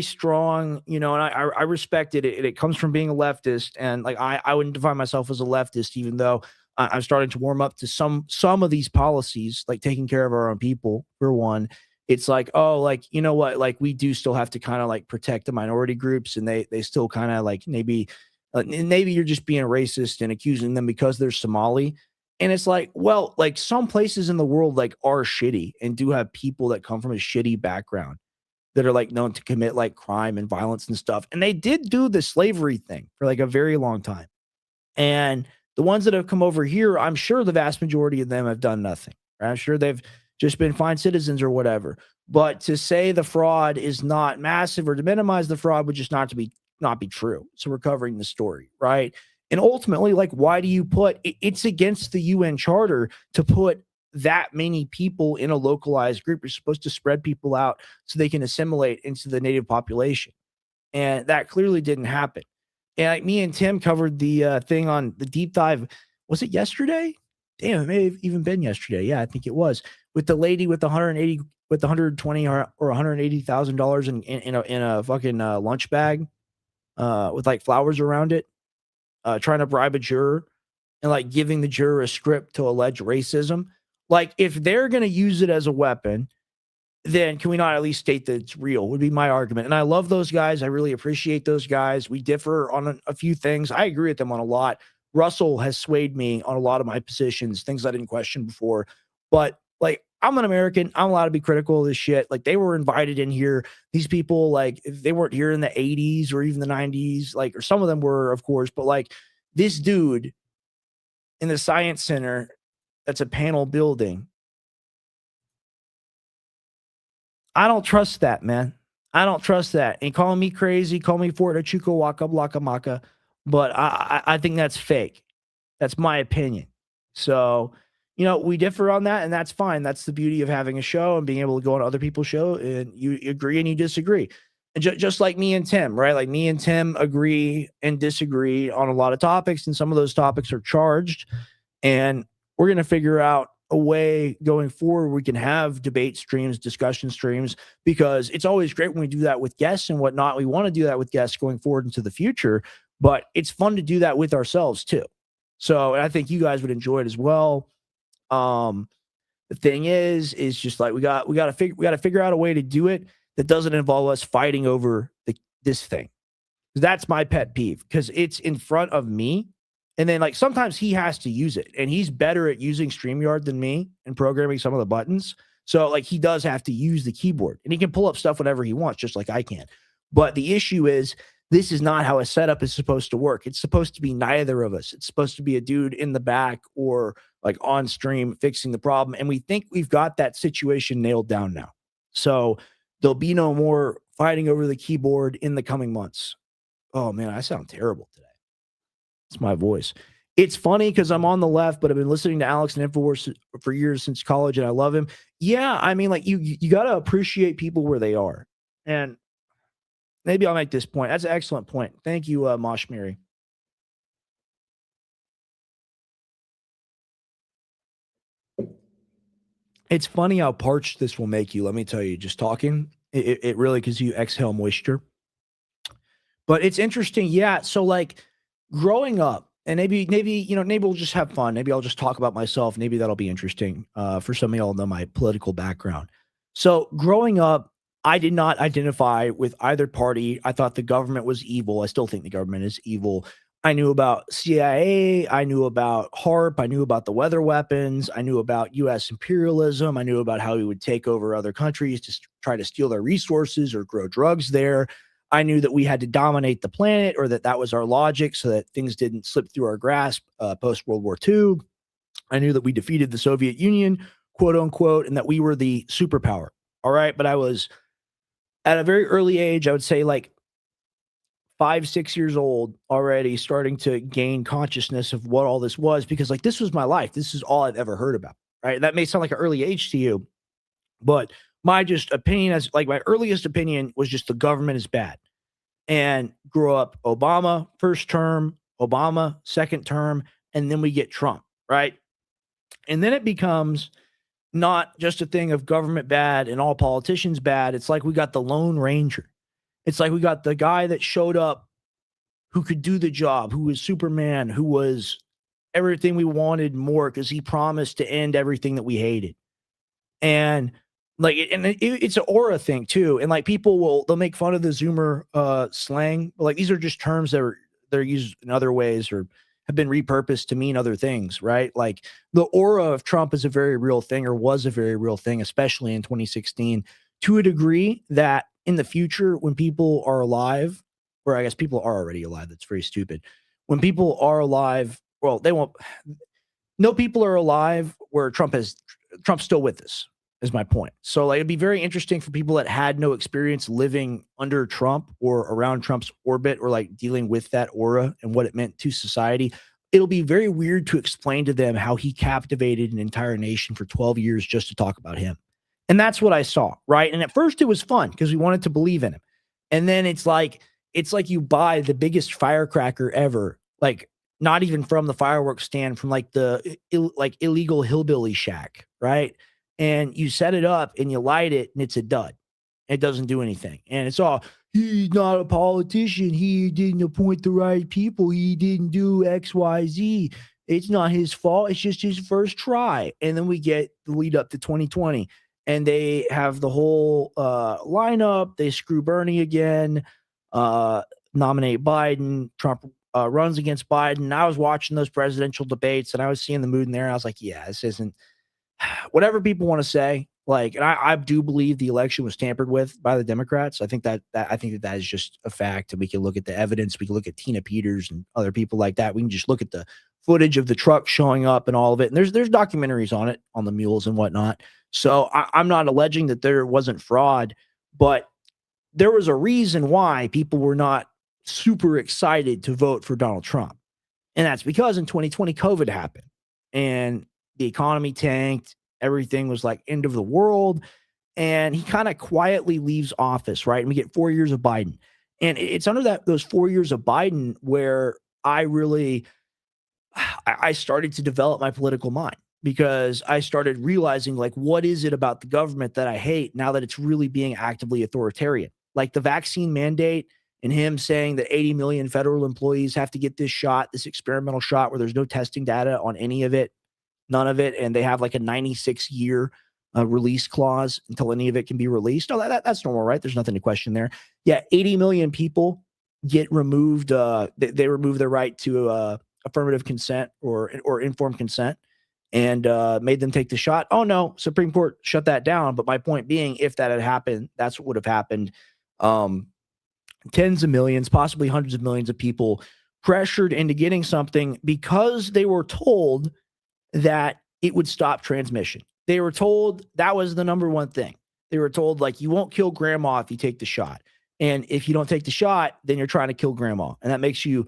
strong, and I respect it. It comes from being a leftist. And like, I wouldn't define myself as a leftist, even though I'm starting to warm up to some of these policies, like taking care of our own people for one. It's like, oh, like, you know what? Like we do still have to kind of like protect the minority groups, and they still kind of like maybe you're just being racist and accusing them because they're Somali. And it's like, well, like some places in the world like are shitty and do have people that come from a shitty background that are like known to commit like crime and violence and stuff. And they did do the slavery thing for like a very long time. And the ones that have come over here, I'm sure the vast majority of them have done nothing. Right? I'm sure they've just been fine citizens or whatever. But to say the fraud is not massive or to minimize the fraud would just not be true. So we're covering the story, right? And ultimately, like, why do you put it's against the UN Charter to put that many people in a localized group? You're supposed to spread people out so they can assimilate into the native population. And that clearly didn't happen. And like me and Tim covered the thing on the deep dive. Was it yesterday? Damn, it may have even been yesterday. Yeah, I think it was. With the lady with the 120 or $180,000 in a fucking lunch bag with like flowers around it, trying to bribe a juror and like giving the juror a script to allege racism. Like if they're going to use it as a weapon, then can we not at least state that it's real would be my argument. And I love those guys. I really appreciate those guys. We differ on a few things. I agree with them on a lot. Russell has swayed me on a lot of my positions, things I didn't question before. But like, I'm an American. I'm allowed to be critical of this shit. Like they were invited in here. These people, like they weren't here in the 80s or even the 90s, like, or some of them were, of course, but like this dude in the Science Center, that's a panel building. I don't trust that, man. I don't trust that. And call me crazy, call me Fort Achuco Waka Blaka Maka, but I think that's fake. That's my opinion. So, we differ on that, and that's fine. That's the beauty of having a show and being able to go on other people's show, and you agree and you disagree. And just like me and Tim, right? Like me and Tim agree and disagree on a lot of topics, and some of those topics are charged, and we're going to figure out a way going forward we can have debate streams, discussion streams, because it's always great when we do that with guests and whatnot. We want to do that with guests going forward into the future, but it's fun to do that with ourselves too. So, and I think you guys would enjoy it as well. The thing is just like we got to figure out a way to do it that doesn't involve us fighting over this thing. That's my pet peeve because it's in front of me. And then like sometimes he has to use it and he's better at using StreamYard than me and programming some of the buttons. So like he does have to use the keyboard and he can pull up stuff whenever he wants, just like I can. But the issue is this is not how a setup is supposed to work. It's supposed to be neither of us. It's supposed to be a dude in the back or like on stream fixing the problem. And we think we've got that situation nailed down now. So there'll be no more fighting over the keyboard in the coming months. Oh man, I sound terrible today. It's my voice. It's funny because I'm on the left, but I've been listening to Alex and InfoWars for years since college, and I love him. Yeah, I mean, like you got to appreciate people where they are, and maybe I'll make this point. That's an excellent point. Thank you, Mosh Mary. It's funny how parched this will make you. Let me tell you, just talking, it really gives you exhale moisture. But it's interesting, yeah. So like growing up, and maybe we'll just have fun. Maybe I'll just talk about myself. Maybe that'll be interesting for some of y'all know my political background. So growing up, I did not identify with either party. I thought the government was evil. I still think the government is evil. I knew about CIA. I knew about HARP. I knew about the weather weapons. I knew about U.S. imperialism. I knew about how we would take over other countries to try to steal their resources or grow drugs there. I knew that we had to dominate the planet, or that was our logic so that things didn't slip through our grasp post-World War II. I knew that we defeated the Soviet Union, quote unquote, and that we were the superpower. All right. But I was at a very early age, I would say like 5, 6 years old, already starting to gain consciousness of what all this was, because like this was my life. This is all I've ever heard about. Right. That may sound like an early age to you, but my just opinion, as like my earliest opinion, was just the government is bad. And grew up Obama first term, Obama second term, and then we get Trump, right? And then it becomes not just a thing of government bad and all politicians bad. It's like we got the Lone Ranger. It's like we got the guy that showed up who could do the job, who was Superman, who was everything we wanted more because he promised to end everything that we hated. And like, it's an aura thing too. And like they'll make fun of the Zoomer slang, but like these are just terms that they're used in other ways or have been repurposed to mean other things, right? Like the aura of Trump is a very real thing, or was a very real thing, especially in 2016, to a degree that in the future, when people are alive, or I guess people are already alive, that's very stupid. When people are alive, well, they won't. No people are alive where Trump's still with us. Is my point. So like, it'd be very interesting for people that had no experience living under Trump or around Trump's orbit, or like dealing with that aura and what it meant to society. It'll be very weird to explain to them how he captivated an entire nation for 12 years just to talk about him. And that's what I saw, right? And at first it was fun because we wanted to believe in him. And then it's like you buy the biggest firecracker ever, like not even from the fireworks stand, from like the illegal hillbilly shack, right? And you set it up and you light it and it's a dud. It doesn't do anything. And it's all, he's not a politician. He didn't appoint the right people. He didn't do X, Y, Z. It's not his fault. It's just his first try. And then we get the lead up to 2020 and they have the whole lineup. They screw Bernie again, nominate Biden. Trump runs against Biden. I was watching those presidential debates and I was seeing the mood in there. And I was like, yeah, this isn't, whatever people want to say, like, and I do believe the election was tampered with by the Democrats. I think that is just a fact. And we can look at the evidence. We can look at Tina Peters and other people like that. We can just look at the footage of the truck showing up and all of it. And there's documentaries on it, on the mules and whatnot. So I'm not alleging that there wasn't fraud, but there was a reason why people were not super excited to vote for Donald Trump. And that's because in 2020, COVID happened and the economy tanked. Everything was like end of the world. And he kind of quietly leaves office, right? And we get 4 years of Biden. And it's under those 4 years of Biden where I started to develop my political mind, because I started realizing, like, what is it about the government that I hate now that it's really being actively authoritarian? Like the vaccine mandate and him saying that 80 million federal employees have to get this shot, this experimental shot where there's no testing data on any of it. None of it. And they have like a 96-year release clause until any of it can be released. No, that's normal, right? There's nothing to question there. Yeah, 80 million people get removed. They remove their right to affirmative consent or informed consent, and made them take the shot. Oh no, Supreme Court shut that down. But my point being, if that had happened, that's what would have happened. Tens of millions, possibly hundreds of millions of people pressured into getting something because they were told that it would stop transmission. They were told that was the number one thing. They were told, like, you won't kill grandma if you take the shot. And if you don't take the shot, then you're trying to kill grandma. And that makes you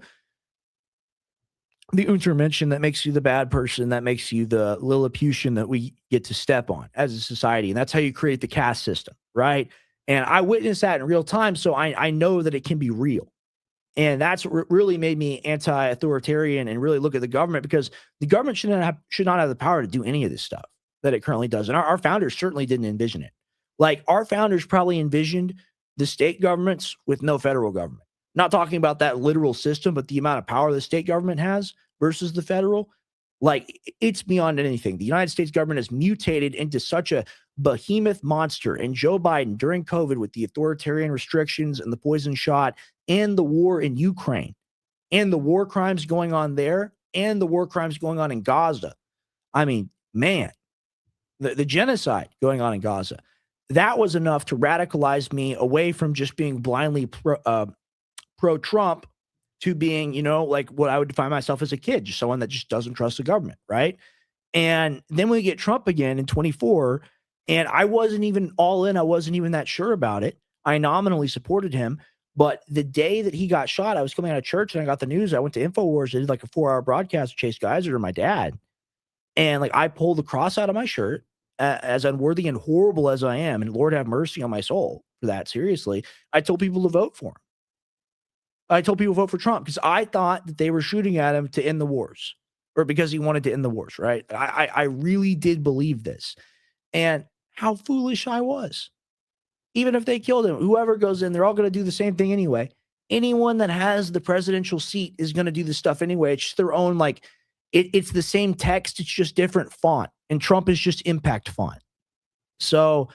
the Untermenschen, that makes you the bad person, that makes you the Lilliputian that we get to step on as a society. And that's how you create the caste system, right? And I witnessed that in real time, so I know that it can be real. And that's what really made me anti-authoritarian and really look at the government, because the government should not have the power to do any of this stuff that it currently does. And our founders certainly didn't envision it. Like, our founders probably envisioned the state governments with no federal government. Not talking about that literal system, but the amount of power the state government has versus the federal. Like, it's beyond anything. The United States government has mutated into such a behemoth monster. And Joe Biden, during COVID, with the authoritarian restrictions and the poison shot and the war in Ukraine and the war crimes going on there and the war crimes going on in Gaza. I mean, man, the genocide going on in Gaza, that was enough to radicalize me away from just being blindly pro-Trump to being, like what I would define myself as a kid, just someone that just doesn't trust the government, right? And then we get Trump again in 24, and I wasn't even all in. I wasn't even that sure about it. I nominally supported him, but the day that he got shot, I was coming out of church and I got the news. I went to InfoWars. I did like a 4-hour broadcast with Chase Geiser and my dad. And like, I pulled the cross out of my shirt, as unworthy and horrible as I am, and Lord have mercy on my soul for that. Seriously, I told people to vote for him. I told people to vote for Trump because I thought that they were shooting at him to end the wars, or because he wanted to end the wars, right? I really did believe this, and how foolish I was. Even if they killed him, whoever goes in, they're all going to do the same thing anyway. Anyone that has the presidential seat is going to do this stuff anyway. It's just their own, like, it's the same text. It's just different font. And Trump is just impact font. So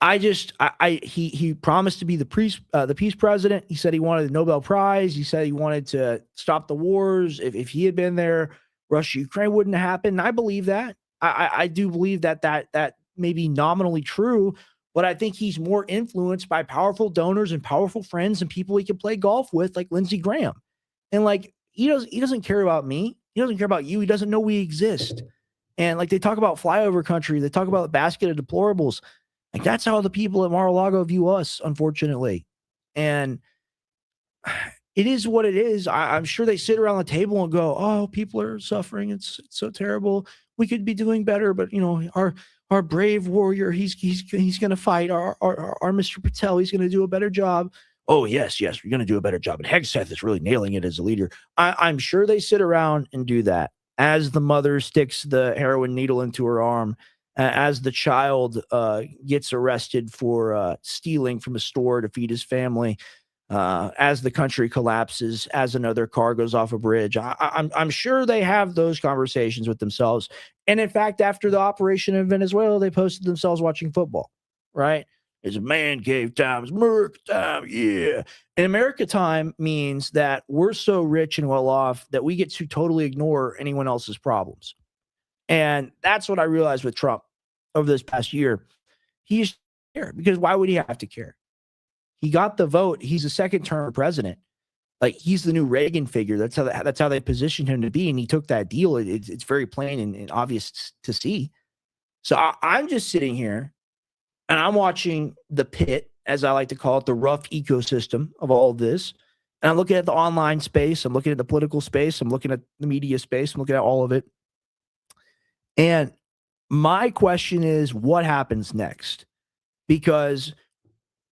he promised to be the peace president. He said he wanted the Nobel Prize. He said he wanted to stop the wars. If he had been there, Russia, Ukraine wouldn't have happened. And I believe that. I do believe that may be nominally true, but I think he's more influenced by powerful donors and powerful friends and people he can play golf with, like Lindsey Graham. And like, he doesn't care about me. He doesn't care about you. He doesn't know we exist. And like, they talk about flyover country. They talk about the basket of deplorables. Like, that's how the people at Mar-a-Lago view us, unfortunately. And it is what it is. I'm sure they sit around the table and go, oh, people are suffering. It's so terrible. We could be doing better. But, our brave warrior, he's going to fight. Our Mr. Patel, he's going to do a better job. Oh, yes, we're going to do a better job. And Hegseth is really nailing it as a leader. I'm sure they sit around and do that as the mother sticks the heroin needle into her arm, as the child gets arrested for stealing from a store to feed his family, as the country collapses, as another car goes off a bridge. I'm sure they have those conversations with themselves. And in fact, after the operation in Venezuela, they posted themselves watching football, right? It's man cave time. It's America time. Yeah. And America time means that we're so rich and well off that we get to totally ignore anyone else's problems. And that's what I realized with Trump over this past year. He just cared, because why would he have to care? He got the vote. He's a second-term president. Like, he's the new Reagan figure. That's how they positioned him to be, and he took that deal. It's very plain and obvious to see. So I'm just sitting here, and I'm watching the pit, as I like to call it, the rough ecosystem of all of this. And I'm looking at the online space. I'm looking at the political space. I'm looking at the media space. I'm looking at all of it. And my question is, what happens next? Because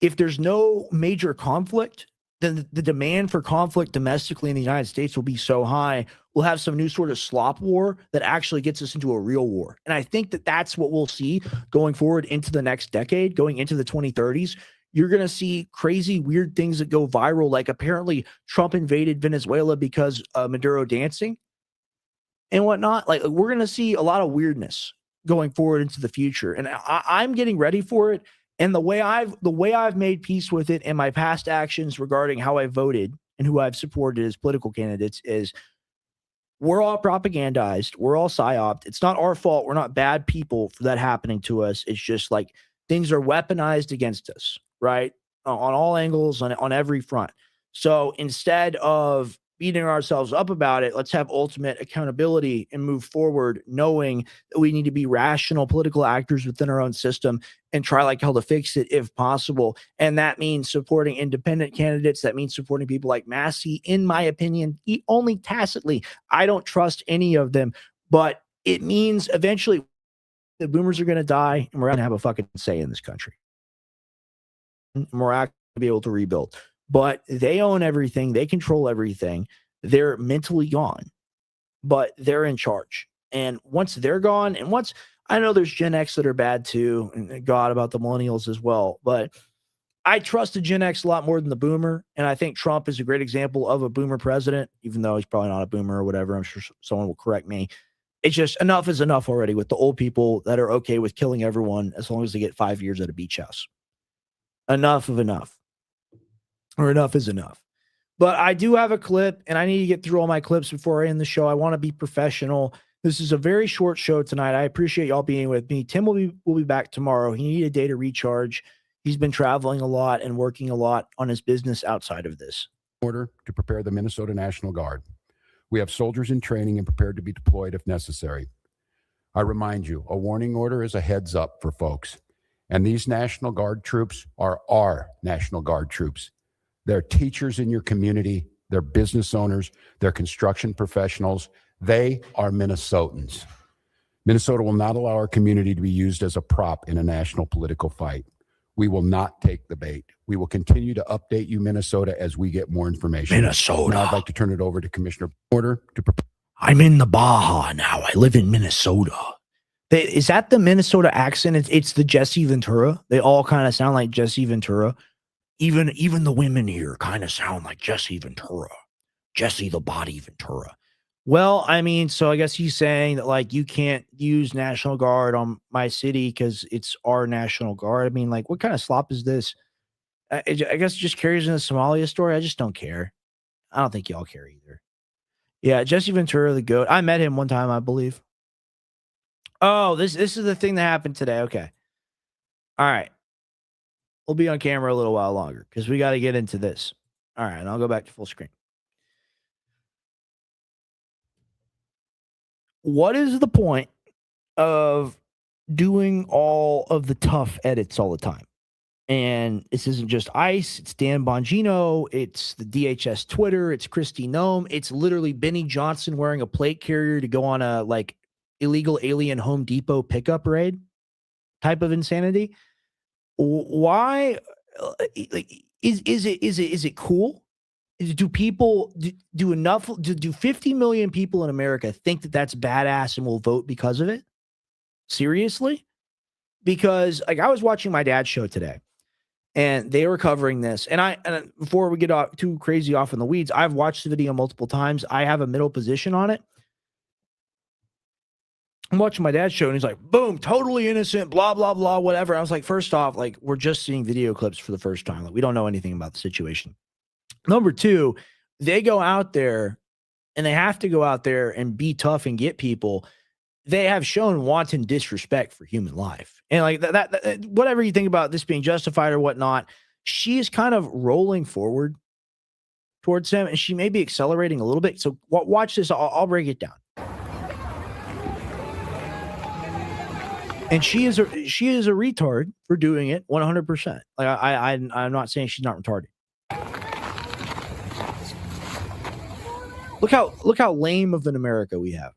if there's no major conflict, then the demand for conflict domestically in the United States will be so high, we'll have some new sort of slop war that actually gets us into a real war. And I think that that's what we'll see going forward into the next decade, going into the 2030s. You're going to see crazy, weird things that go viral, like apparently Trump invaded Venezuela because Maduro dancing and whatnot. Like, we're going to see a lot of weirdness going forward into the future. And I'm getting ready for it. And the way I've made peace with it in my past actions regarding how I voted and who I've supported as political candidates is we're all propagandized. We're all psyoped. It's not our fault. We're not bad people for that happening to us. It's just like things are weaponized against us, right? On all angles, on every front. So instead of beating ourselves up about it, let's have ultimate accountability and move forward, knowing that we need to be rational political actors within our own system and try like hell to fix it if possible. And that means supporting independent candidates. That means supporting people like Massey, in my opinion, only tacitly. I don't trust any of them, but it means eventually the boomers are going to die and we're going to have a fucking say in this country. And we're actually going to be able to rebuild. But they own everything. They control everything. They're mentally gone, but they're in charge. And once they're gone, and once I know there's Gen X that are bad too, and God about the millennials as well, but I trust the Gen X a lot more than the boomer. And I think Trump is a great example of a boomer president, even though he's probably not a boomer or whatever. I'm sure someone will correct me. It's just enough is enough already with the old people that are okay with killing everyone as long as they get 5 years at a beach house. Enough of enough. Or enough is enough. But I do have a clip, and I need to get through all my clips before I end the show. I want to be professional. This is a very short show tonight. I appreciate y'all being with me. Tim will be back tomorrow. He needed a day to recharge. He's been traveling a lot and working a lot on his business outside of this. Order to prepare the Minnesota National Guard. We have soldiers in training and prepared to be deployed if necessary. I remind you, a warning order is a heads up for folks. And these National Guard troops are our National Guard troops. They're teachers in your community. They're business owners. They're construction professionals. They are Minnesotans. Minnesota will not allow our community to be used as a prop in a national political fight. We will not take the bait. We will continue to update you, Minnesota, as we get more information. Minnesota. Now I'd like to turn it over to Commissioner Porter to prepare. I'm in the Baja now. I live in Minnesota. Is that the Minnesota accent? It's the Jesse Ventura. They all kind of sound like Jesse Ventura. Even the women here kind of sound like Jesse Ventura. Jesse the Body Ventura. Well, I mean, so I guess he's saying that like you can't use National Guard on my city because it's our National Guard. I mean, like, what kind of slop is this? I guess it just carries in the Somalia story. I just don't care. I don't think y'all care either. Yeah, Jesse Ventura, the GOAT. I met him one time, I believe. Oh, this is the thing that happened today. Okay. All right. We'll be on camera a little while longer because we got to get into this. All right, and I'll go back to full screen. What is the point of doing all of the tough edits all the time? And this isn't just ICE, it's Dan Bongino, it's the DHS Twitter, it's Kristi Noem, it's literally Benny Johnson wearing a plate carrier to go on a like illegal alien Home Depot pickup raid type of insanity. Why is it cool? Do people do enough? Do 50 million people in America think that that's badass and will vote because of it? Seriously? Because like I was watching my dad's show today, and they were covering this. And before we get too crazy off in the weeds, I've watched the video multiple times. I have a middle position on it. I'm watching my dad's show, and he's like, boom, totally innocent, blah, blah, blah, whatever. I was like, first off, like, we're just seeing video clips for the first time. Like, we don't know anything about the situation. Number two, they go out there, and they have to go out there and be tough and get people. They have shown wanton disrespect for human life. And like that whatever you think about this being justified or whatnot, she is kind of rolling forward towards him, and she may be accelerating a little bit. So watch this. I'll break it down. And she is a retard for doing it 100%. Like I'm not saying she's not retarded. Look how lame of an America we have.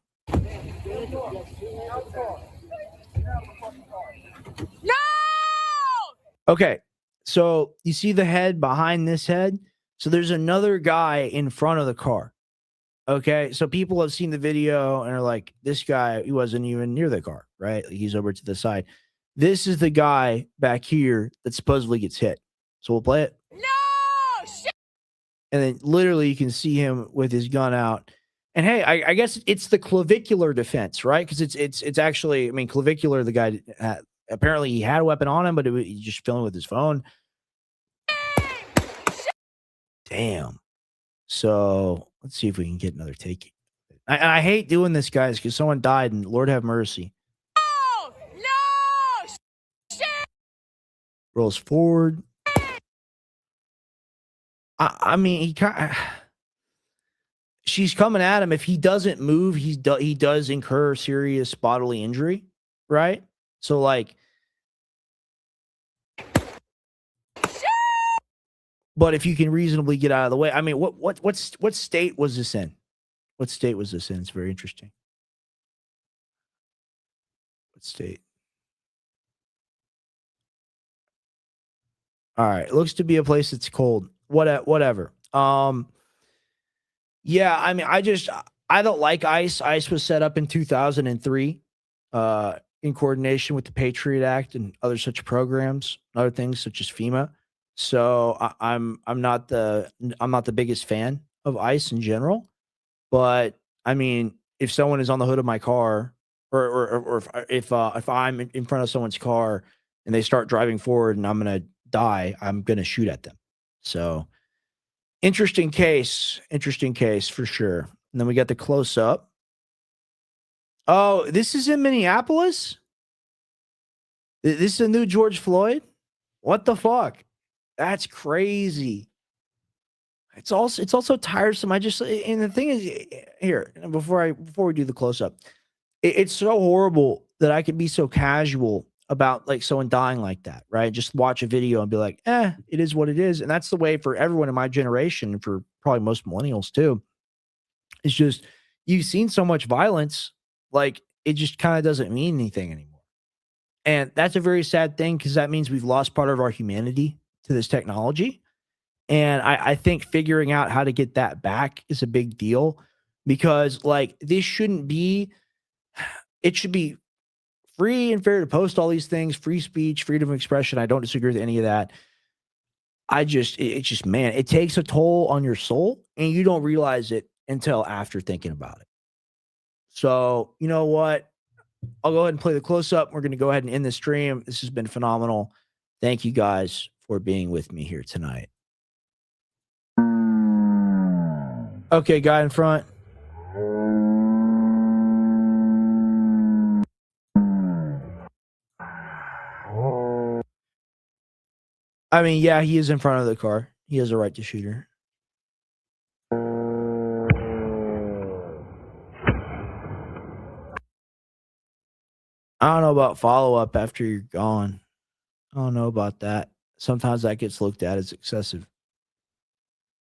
No! Okay, so you see the head behind this head? So there's another guy in front of the car. Okay, so people have seen the video and are like, this guy, he wasn't even near the car, right? He's over to the side. This is the guy back here that supposedly gets hit. So we'll play it. No! Shit! And then literally you can see him with his gun out. And hey, I guess it's the clavicular defense, right? Because it's actually, I mean, clavicular, the guy apparently he had a weapon on him, but he's just filming with his phone. Damn. So let's see if we can get another take. I hate doing this, guys, because someone died, and Lord have mercy. Oh, no! Shit! Rolls forward. I mean, she's coming at him. If he doesn't move, he does incur serious bodily injury, right? So, like, but if you can reasonably get out of the way, I mean, what state was this in? What state was this in? It's very interesting. What state? All right, it looks to be a place that's cold. Whatever. Yeah, I mean, I don't like ICE. ICE was set up in 2003, in coordination with the Patriot Act and other such programs, other things such as FEMA. So I'm not the biggest fan of ICE in general, but I mean, if someone is on the hood of my car, or if I'm in front of someone's car and they start driving forward and I'm gonna die, I'm gonna shoot at them. So interesting case for sure. And then we got the close up. Oh, this is in Minneapolis? This is a new George Floyd? What the fuck? That's crazy. It's also tiresome. And the thing is, here, before we do the close up, it's so horrible that I can be so casual about like someone dying like that, right? Just watch a video and be like, it is what it is. And that's the way for everyone in my generation, for probably most millennials too. It's just, you've seen so much violence, like it just kind of doesn't mean anything anymore. And that's a very sad thing, because that means we've lost part of our humanity to this technology. And I think figuring out how to get that back is a big deal, because like this shouldn't be, it should be free and fair to post all these things, free speech, freedom of expression. I don't disagree with any of that. It's just, man, it takes a toll on your soul and you don't realize it until after thinking about it. So, you know what? I'll go ahead and play the close up. We're going to go ahead and end the stream. This has been phenomenal. Thank you guys for being with me here tonight. Okay, guy in front. I mean, yeah, he is in front of the car. He has a right to shoot her. I don't know about follow-up after you're gone. I don't know about that. Sometimes that gets looked at as excessive.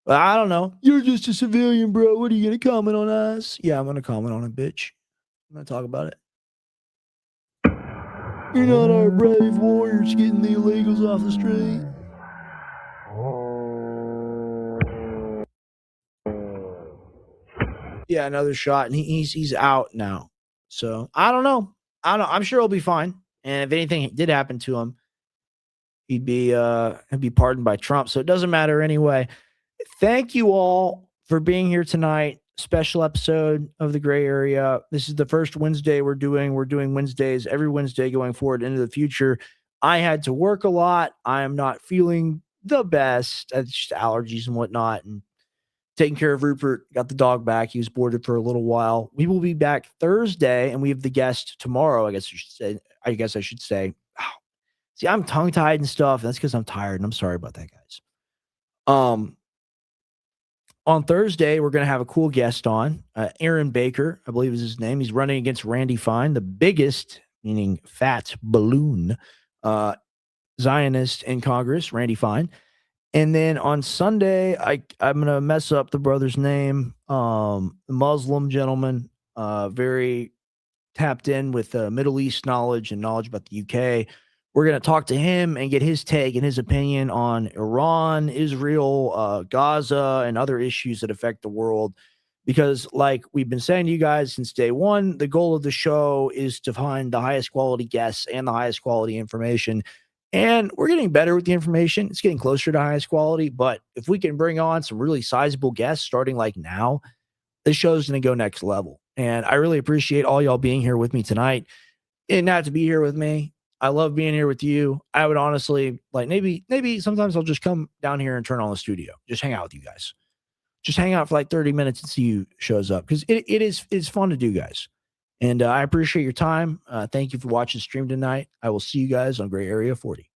But I don't know. You're just a civilian, bro. What are you going to comment on us? Yeah, I'm going to comment on it, bitch. I'm going to talk about it. You're not our brave warriors getting the illegals off the street. Yeah, another shot, and he's out now. So I don't know. I'm sure he'll be fine. And if anything did happen to him, he'd be pardoned by Trump. So it doesn't matter anyway. Thank you all for being here tonight. Special episode of the Gray Area. This is the first Wednesday we're doing. We're doing Wednesdays every Wednesday going forward into the future. I had to work a lot. I am not feeling the best. It's just allergies and whatnot. And taking care of Rupert, got the dog back. He was boarded for a little while. We will be back Thursday, and we have the guest tomorrow. I guess I should say. Oh, see, I'm tongue-tied and stuff. That's because I'm tired, and I'm sorry about that, guys. On Thursday, we're going to have a cool guest on. Aaron Baker, I believe is his name. He's running against Randy Fine, the biggest, meaning fat balloon, Zionist in Congress, Randy Fine. And then on Sunday, I'm going to mess up the brother's name, the Muslim gentleman, very tapped in with Middle East knowledge and knowledge about the UK. We're going to talk to him and get his take and his opinion on Iran, Israel, Gaza, and other issues that affect the world. Because like we've been saying to you guys since day one, the goal of the show is to find the highest quality guests and the highest quality information. And we're getting better with the information. It's getting closer to highest quality. But if we can bring on some really sizable guests starting like now, this show's going to go next level. And I really appreciate all y'all being here with me tonight. And not to be here with me, I love being here with you. I would honestly like maybe sometimes I'll just come down here and turn on the studio, just hang out with you guys, just hang out for like 30 minutes and see who shows up because it's fun to do, guys. And I appreciate your time. Thank you for watching the stream tonight. I will see you guys on Gray Area 40.